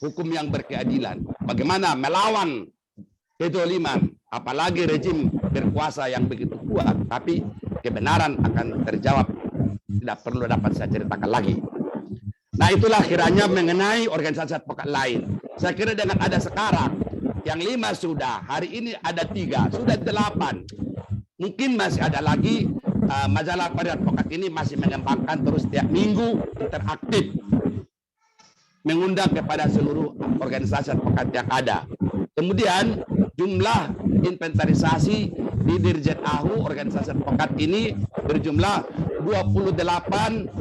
hukum yang berkeadilan, bagaimana melawan kezaliman, apalagi rejim berkuasa yang begitu kuat. Tapi kebenaran akan terjawab, tidak perlu dapat saya ceritakan lagi. Nah, itulah kiranya mengenai organisasi advokat lain. Saya kira dengan ada sekarang yang 5 sudah, hari ini ada 3, sudah 8. Mungkin masih ada lagi. Majalah Pada Advokat ini masih mengembangkan terus setiap minggu, interaktif, mengundang kepada seluruh organisasi advokat yang ada. Kemudian jumlah inventarisasi di Dirjen AHU organisasi advokat ini berjumlah 28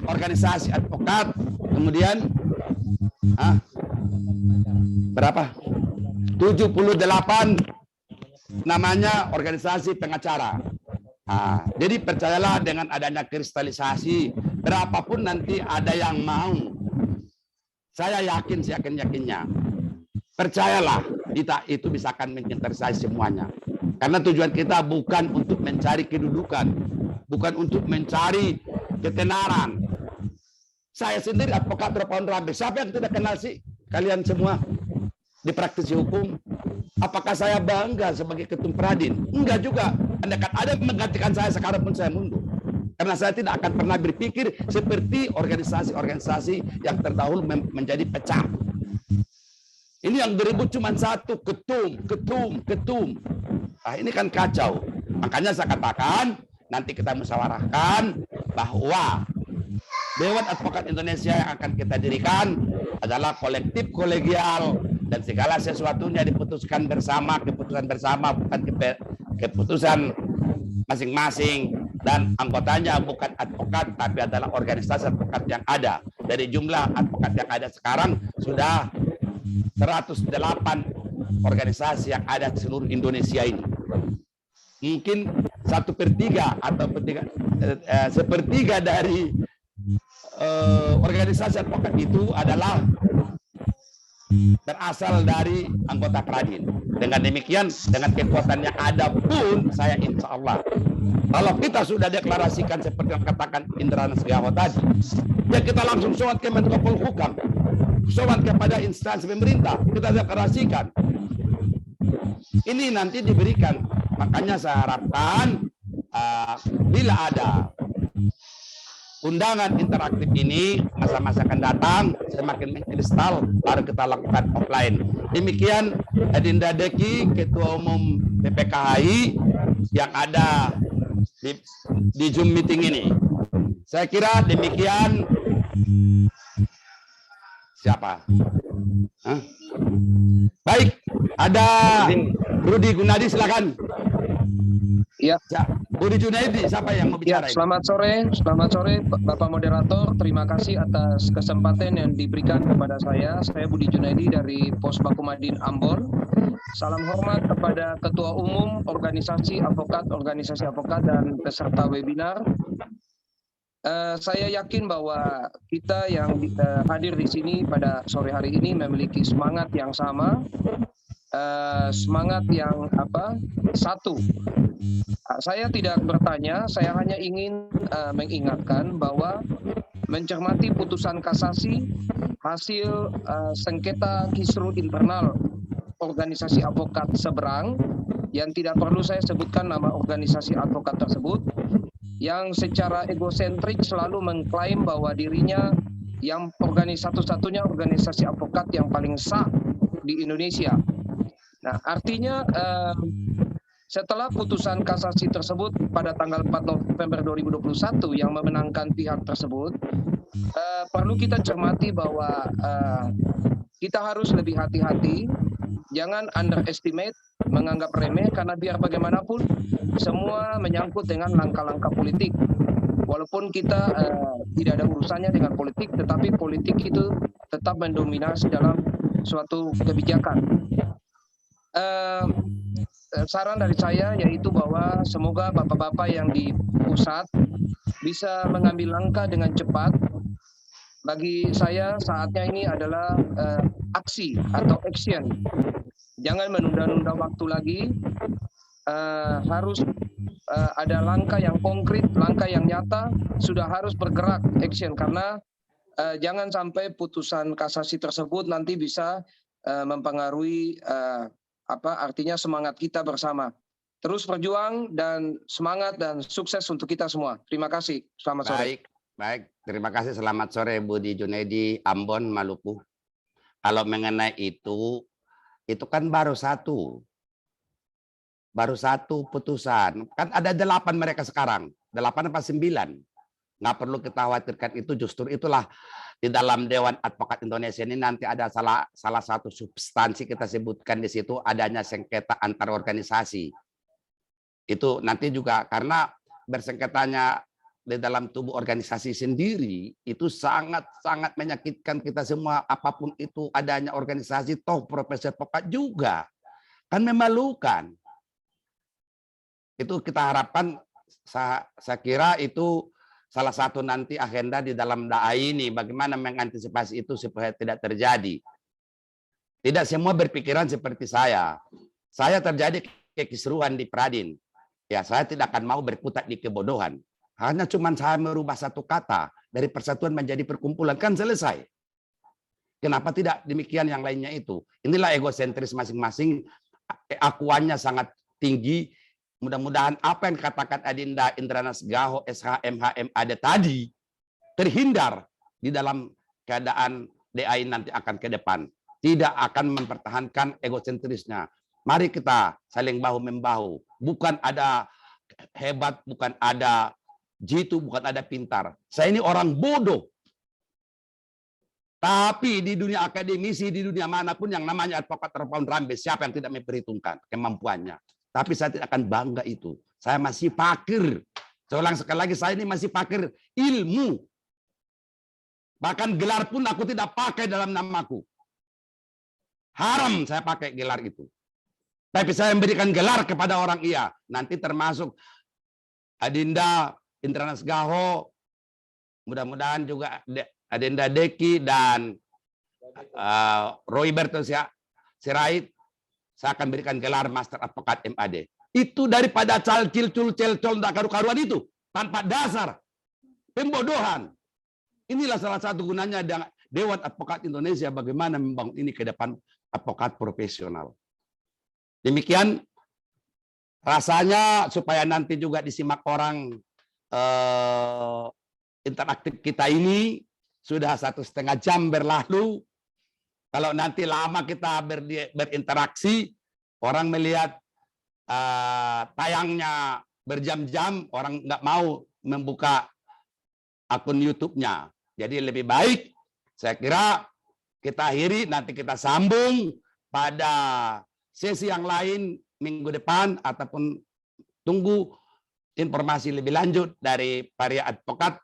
organisasi advokat. Kemudian berapa? 78 namanya organisasi pengacara. Jadi percayalah, dengan adanya kristalisasi, berapapun nanti ada yang mau, saya yakin, yakinnya, percayalah, kita itu bisa akan menginterisasi semuanya. Karena tujuan kita bukan untuk mencari kedudukan, bukan untuk mencari ketenaran. Saya sendiri advokat Ropaun Rambe. Siapa yang tidak kenal sih kalian semua di praktisi hukum? Apakah saya bangga sebagai Ketum Pradin? Enggak juga. Andaikan ada yang menggantikan saya sekarang pun saya mundur. Karena saya tidak akan pernah berpikir seperti organisasi-organisasi yang terdahulu menjadi pecah. Ini yang berebut cuma satu, ketum. Nah, ini kan kacau. Makanya saya katakan, nanti kita musyawarahkan bahwa Dewan Advokat Indonesia yang akan kita dirikan adalah kolektif kolegial, dan segala sesuatunya diputuskan bersama, keputusan bersama, bukan keputusan masing-masing, dan anggotanya bukan advokat tapi adalah organisasi advokat yang ada. Dari jumlah advokat yang ada sekarang sudah 108 organisasi yang ada di seluruh Indonesia ini. Mungkin 1/3 atau sepertiga dari organisasi advokat itu adalah berasal dari anggota Pradin. Dengan demikian, dengan kekuatan yang ada pun, saya insya Allah, kalau kita sudah deklarasikan seperti yang katakan Indra Nasgawa tadi, ya kita langsung sowan ke Menko Polhukam, sowan kepada instansi pemerintah, kita deklarasikan. Ini nanti diberikan. Makanya saya harapkan bila ada undangan interaktif ini, masa-masa akan datang semakin mengkristal, baru kita lakukan offline. Demikian Adinda Deki, Ketua Umum PPKHI, yang ada di Zoom meeting ini. Saya kira demikian. Siapa? Hah? Baik, ada Rudi Gunadi, silakan.
Ya.
Budi Junaidi, siapa yang mau
Ya,
bicara?
selamat sore Bapak Moderator. Terima kasih atas kesempatan yang diberikan kepada saya. Saya Budi Junaidi dari Pos Bakumadin Ambon. Salam hormat kepada Ketua Umum Organisasi Advokat dan peserta webinar. Saya yakin bahwa kita yang hadir di sini pada sore hari ini memiliki semangat yang sama, semangat yang satu. Saya tidak bertanya, saya hanya ingin mengingatkan bahwa mencermati putusan kasasi hasil sengketa kisru internal organisasi advokat seberang yang tidak perlu saya sebutkan nama organisasi advokat tersebut, yang secara egosentrik selalu mengklaim bahwa dirinya yang satu-satunya organisasi advokat yang paling sah di Indonesia. Nah, artinya setelah putusan kasasi tersebut pada tanggal 4 November 2021 yang memenangkan pihak tersebut, perlu kita cermati bahwa kita harus lebih hati-hati, jangan underestimate, menganggap remeh, karena biar bagaimanapun semua menyangkut dengan langkah-langkah politik. Walaupun kita tidak ada urusannya dengan politik, tetapi politik itu tetap mendominasi dalam suatu kebijakan. Saran dari saya yaitu bahwa semoga bapak-bapak yang di pusat bisa mengambil langkah dengan cepat. Bagi saya saatnya ini adalah aksi atau action. Jangan menunda-nunda waktu lagi. Harus ada langkah yang konkret, langkah yang nyata, sudah harus bergerak action, karena jangan sampai putusan kasasi tersebut nanti bisa mempengaruhi artinya semangat kita bersama. Terus berjuang dan semangat dan sukses untuk kita semua. Terima kasih. Selamat sore.
Baik. Terima kasih. Selamat sore Budi Junaidi, Ambon, Maluku. Kalau mengenai itu kan baru satu putusan. Kan ada 8 mereka sekarang. 8 apa 9. Nggak perlu kita khawatirkan itu, justru itulah di dalam Dewan Advokat Indonesia ini nanti ada salah satu substansi kita sebutkan di situ adanya sengketa antar organisasi. Itu nanti juga karena bersengketanya di dalam tubuh organisasi sendiri itu sangat menyakitkan kita semua, apapun itu adanya organisasi, toh profesi advokat juga kan memalukan. Itu kita harapkan, saya kira itu salah satu nanti agenda di dalam DAI ini, bagaimana mengantisipasi itu supaya tidak terjadi. Tidak semua berpikiran seperti saya. Saya terjadi kekisruhan di Pradin. Ya, saya tidak akan mau berkutat di kebodohan. Hanya cuma saya merubah satu kata dari persatuan menjadi perkumpulan, kan selesai. Kenapa tidak demikian yang lainnya itu? Inilah egosentris masing-masing, akuannya sangat tinggi. Mudah-mudahan apa yang dikatakan Adinda Indranas Gaho, SHM, HMAD tadi terhindar di dalam keadaan DAI nanti akan ke depan. Tidak akan mempertahankan egosentrisnya. Mari kita saling bahu-membahu. Bukan ada hebat, bukan ada jitu, bukan ada pintar. Saya ini orang bodoh. Tapi di dunia akademisi, di dunia manapun yang namanya advokat terpound rambe, siapa yang tidak memperhitungkan kemampuannya. Tapi saya tidak akan bangga itu. Saya masih fakir. Saya ulang sekali lagi, saya ini masih fakir ilmu. Bahkan gelar pun aku tidak pakai dalam namaku. Haram saya pakai gelar itu. Tapi saya memberikan gelar kepada orang iya. Nanti termasuk Adinda Indranas Gaho, mudah-mudahan juga Adinda Deki dan Roy Bertus Sirait. Saya akan berikan gelar Master Advokat MAD. Itu daripada calcil-cul celcol karu-karuan itu. Tanpa dasar. Pembodohan. Inilah salah satu gunanya Dewan Advokat Indonesia. Bagaimana membangun ini ke depan advokat profesional. Demikian rasanya supaya nanti juga disimak orang interaktif kita ini. Sudah 1,5 jam berlalu. Kalau nanti lama kita berinteraksi, orang melihat tayangnya berjam-jam orang nggak mau membuka akun YouTube-nya. Jadi lebih baik saya kira kita akhiri, nanti kita sambung pada sesi yang lain minggu depan ataupun tunggu informasi lebih lanjut dari para advokat.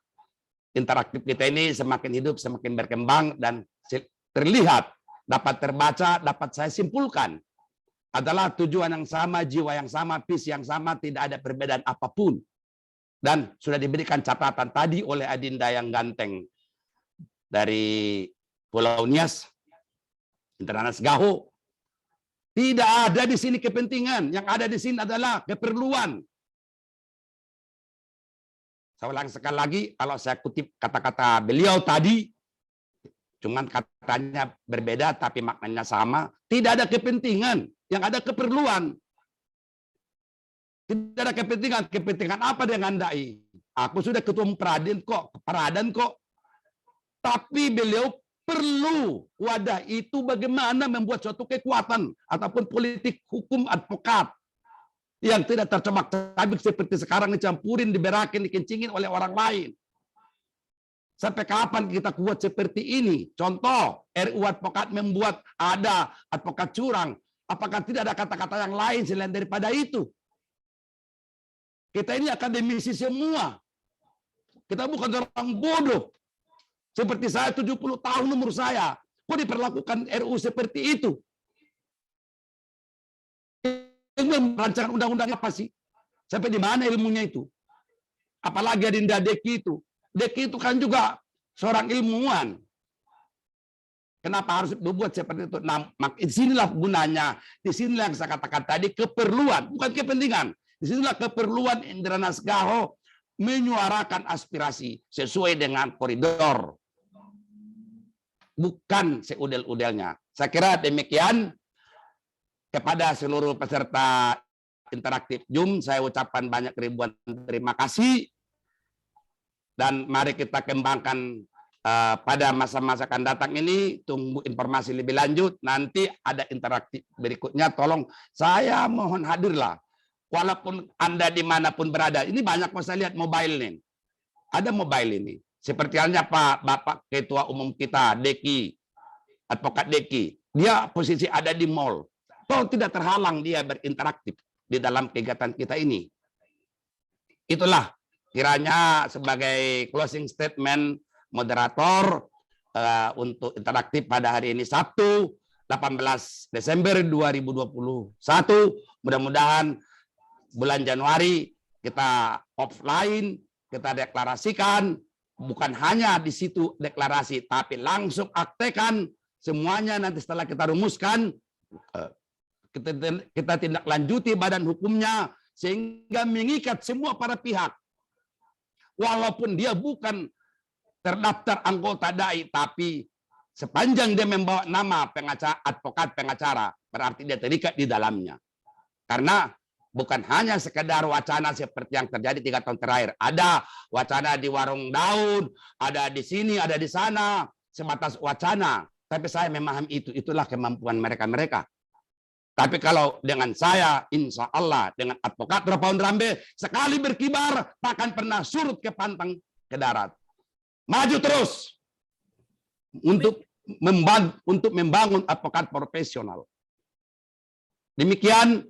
Interaktif kita ini semakin hidup, semakin berkembang, dan terlihat, dapat terbaca, dapat saya simpulkan adalah tujuan yang sama, jiwa yang sama, visi yang sama, tidak ada perbedaan apapun. Dan sudah diberikan catatan tadi oleh Adinda yang ganteng dari Pulau Nias, Internanas Gaho. Tidak ada di sini kepentingan, yang ada di sini adalah keperluan. Saya ulang sekali lagi, kalau saya kutip kata-kata beliau tadi, cuman katanya berbeda tapi maknanya sama. Tidak ada kepentingan, yang ada keperluan. Tidak ada kepentingan. Kepentingan apa dengan dai? Aku sudah ketua Peradan kok. Tapi beliau perlu wadah itu bagaimana membuat suatu kekuatan ataupun politik hukum advokat yang tidak tercebak-cabik seperti sekarang dicampurin, diberakin, dikencingin oleh orang lain. Sampai kapan kita kuat seperti ini? Contoh, RUU advokat membuat ada advokat curang. Apakah tidak ada kata-kata yang lain selain daripada itu? Kita ini akademisi semua. Kita bukan orang bodoh. Seperti saya 70 tahun umur saya. Kok diperlakukan RUU seperti itu? Rancangan undang-undang apa sih? Sampai di mana ilmunya itu? Apalagi Adinda Deki itu. Deki itu kan juga seorang ilmuwan. Kenapa harus dibuat seperti itu? Nah, disinilah gunanya. Disinilah yang saya katakan tadi, keperluan, bukan kepentingan. Disinilah keperluan Indranas Gaho menyuarakan aspirasi sesuai dengan koridor. Bukan seudel-udelnya. Saya kira demikian. Kepada seluruh peserta interaktif Zoom, saya ucapkan banyak ribuan terima kasih. Dan mari kita kembangkan pada masa-masa akan datang ini, tunggu informasi lebih lanjut. Nanti ada interaktif berikutnya, tolong saya mohon hadirlah. Walaupun Anda dimanapun berada, ini banyak saya lihat mobile nih. Ada mobile ini. Seperti halnya Bapak Ketua Umum kita, Deki, Advokat Deki. Dia posisi ada di mall. Toh tidak terhalang dia berinteraktif di dalam kegiatan kita ini. Itulah kiranya sebagai closing statement moderator untuk interaktif pada hari ini Sabtu 18 Desember 2021. Mudah-mudahan bulan Januari kita offline, kita deklarasikan, bukan hanya di situ deklarasi, tapi langsung aktekan semuanya. Nanti setelah kita rumuskan, kita tindak lanjuti badan hukumnya sehingga mengikat semua para pihak. Walaupun dia bukan terdaftar anggota DAI, tapi sepanjang dia membawa nama advokat pengacara, berarti dia terikat di dalamnya. Karena bukan hanya sekedar wacana seperti yang terjadi 3 tahun terakhir. Ada wacana di warung daun, ada di sini, ada di sana, sebatas wacana. Tapi saya memahami itu, itulah kemampuan mereka-mereka. Tapi kalau dengan saya, insya Allah, dengan advokat Rapaun Rambe, sekali berkibar, takkan pernah surut ke pantang ke darat. Maju terus untuk membangun advokat profesional. Demikian,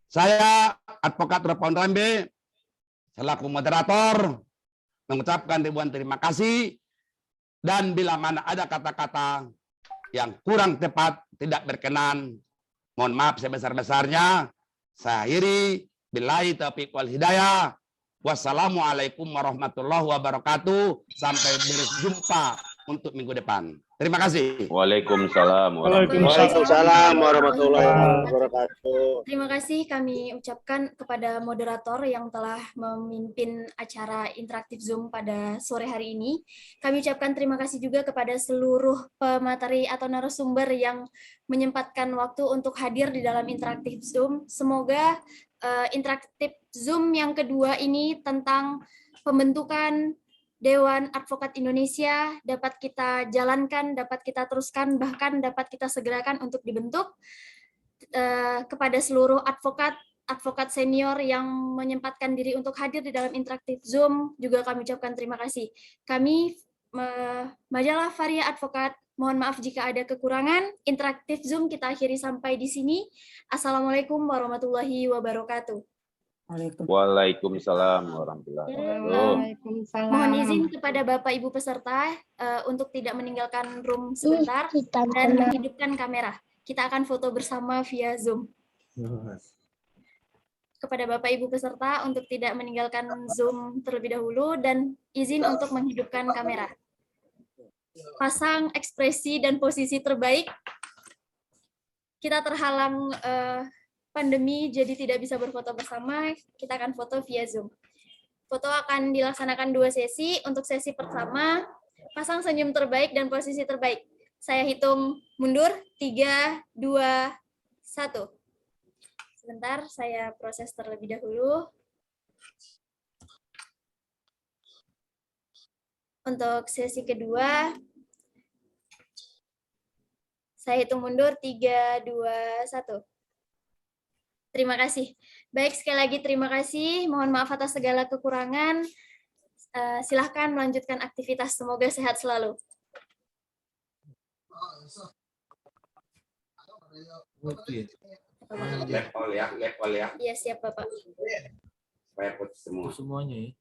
saya advokat Rapaun Rambe, selaku moderator, mengucapkan ribuan terima kasih. Dan bila mana ada kata-kata yang kurang tepat, tidak berkenan, mohon maaf sebesar-besarnya. Saya akhiri. Billahi taufiq wal hidayah. Wassalamualaikum warahmatullahi wabarakatuh. Sampai berjumpa untuk minggu depan. Terima kasih.
Waalaikumsalam.
Waalaikumsalam warahmatullahi wabarakatuh.
Terima kasih kami ucapkan kepada moderator yang telah memimpin acara interaktif Zoom pada sore hari ini. Kami ucapkan terima kasih juga kepada seluruh pemateri atau narasumber yang menyempatkan waktu untuk hadir di dalam interaktif Zoom. Semoga interaktif Zoom yang kedua ini tentang pembentukan Dewan Advokat Indonesia dapat kita jalankan, dapat kita teruskan, bahkan dapat kita segerakan untuk dibentuk. Kepada seluruh advokat advokat senior yang menyempatkan diri untuk hadir di dalam interaktif Zoom, juga kami ucapkan terima kasih. Kami, Majalah Varia Advokat, mohon maaf jika ada kekurangan. Interaktif Zoom kita akhiri sampai di sini. Assalamualaikum warahmatullahi wabarakatuh.
Waalaikumsalam warahmatullahi wabarakatuh.
Mohon izin kepada Bapak Ibu peserta untuk tidak meninggalkan room sebentar dan menghidupkan kamera. Kita akan foto bersama via Zoom. Kepada Bapak Ibu peserta untuk tidak meninggalkan Zoom terlebih dahulu dan izin untuk menghidupkan kamera. Pasang ekspresi dan posisi terbaik. Kita terhalang pandemi jadi tidak bisa berfoto bersama, kita akan foto via Zoom. Foto akan dilaksanakan 2 sesi. Untuk sesi pertama, pasang senyum terbaik dan posisi terbaik. Saya hitung mundur, 3, 2, 1. Sebentar, saya proses terlebih dahulu. Untuk sesi kedua, saya hitung mundur, 3, 2, 1. Terima kasih. Baik, sekali lagi terima kasih. Mohon maaf atas segala kekurangan. Silahkan melanjutkan aktivitas. Semoga sehat selalu.
Level ya.
Iya, siap Bapak.
Supaya semua.
Semuanya ya.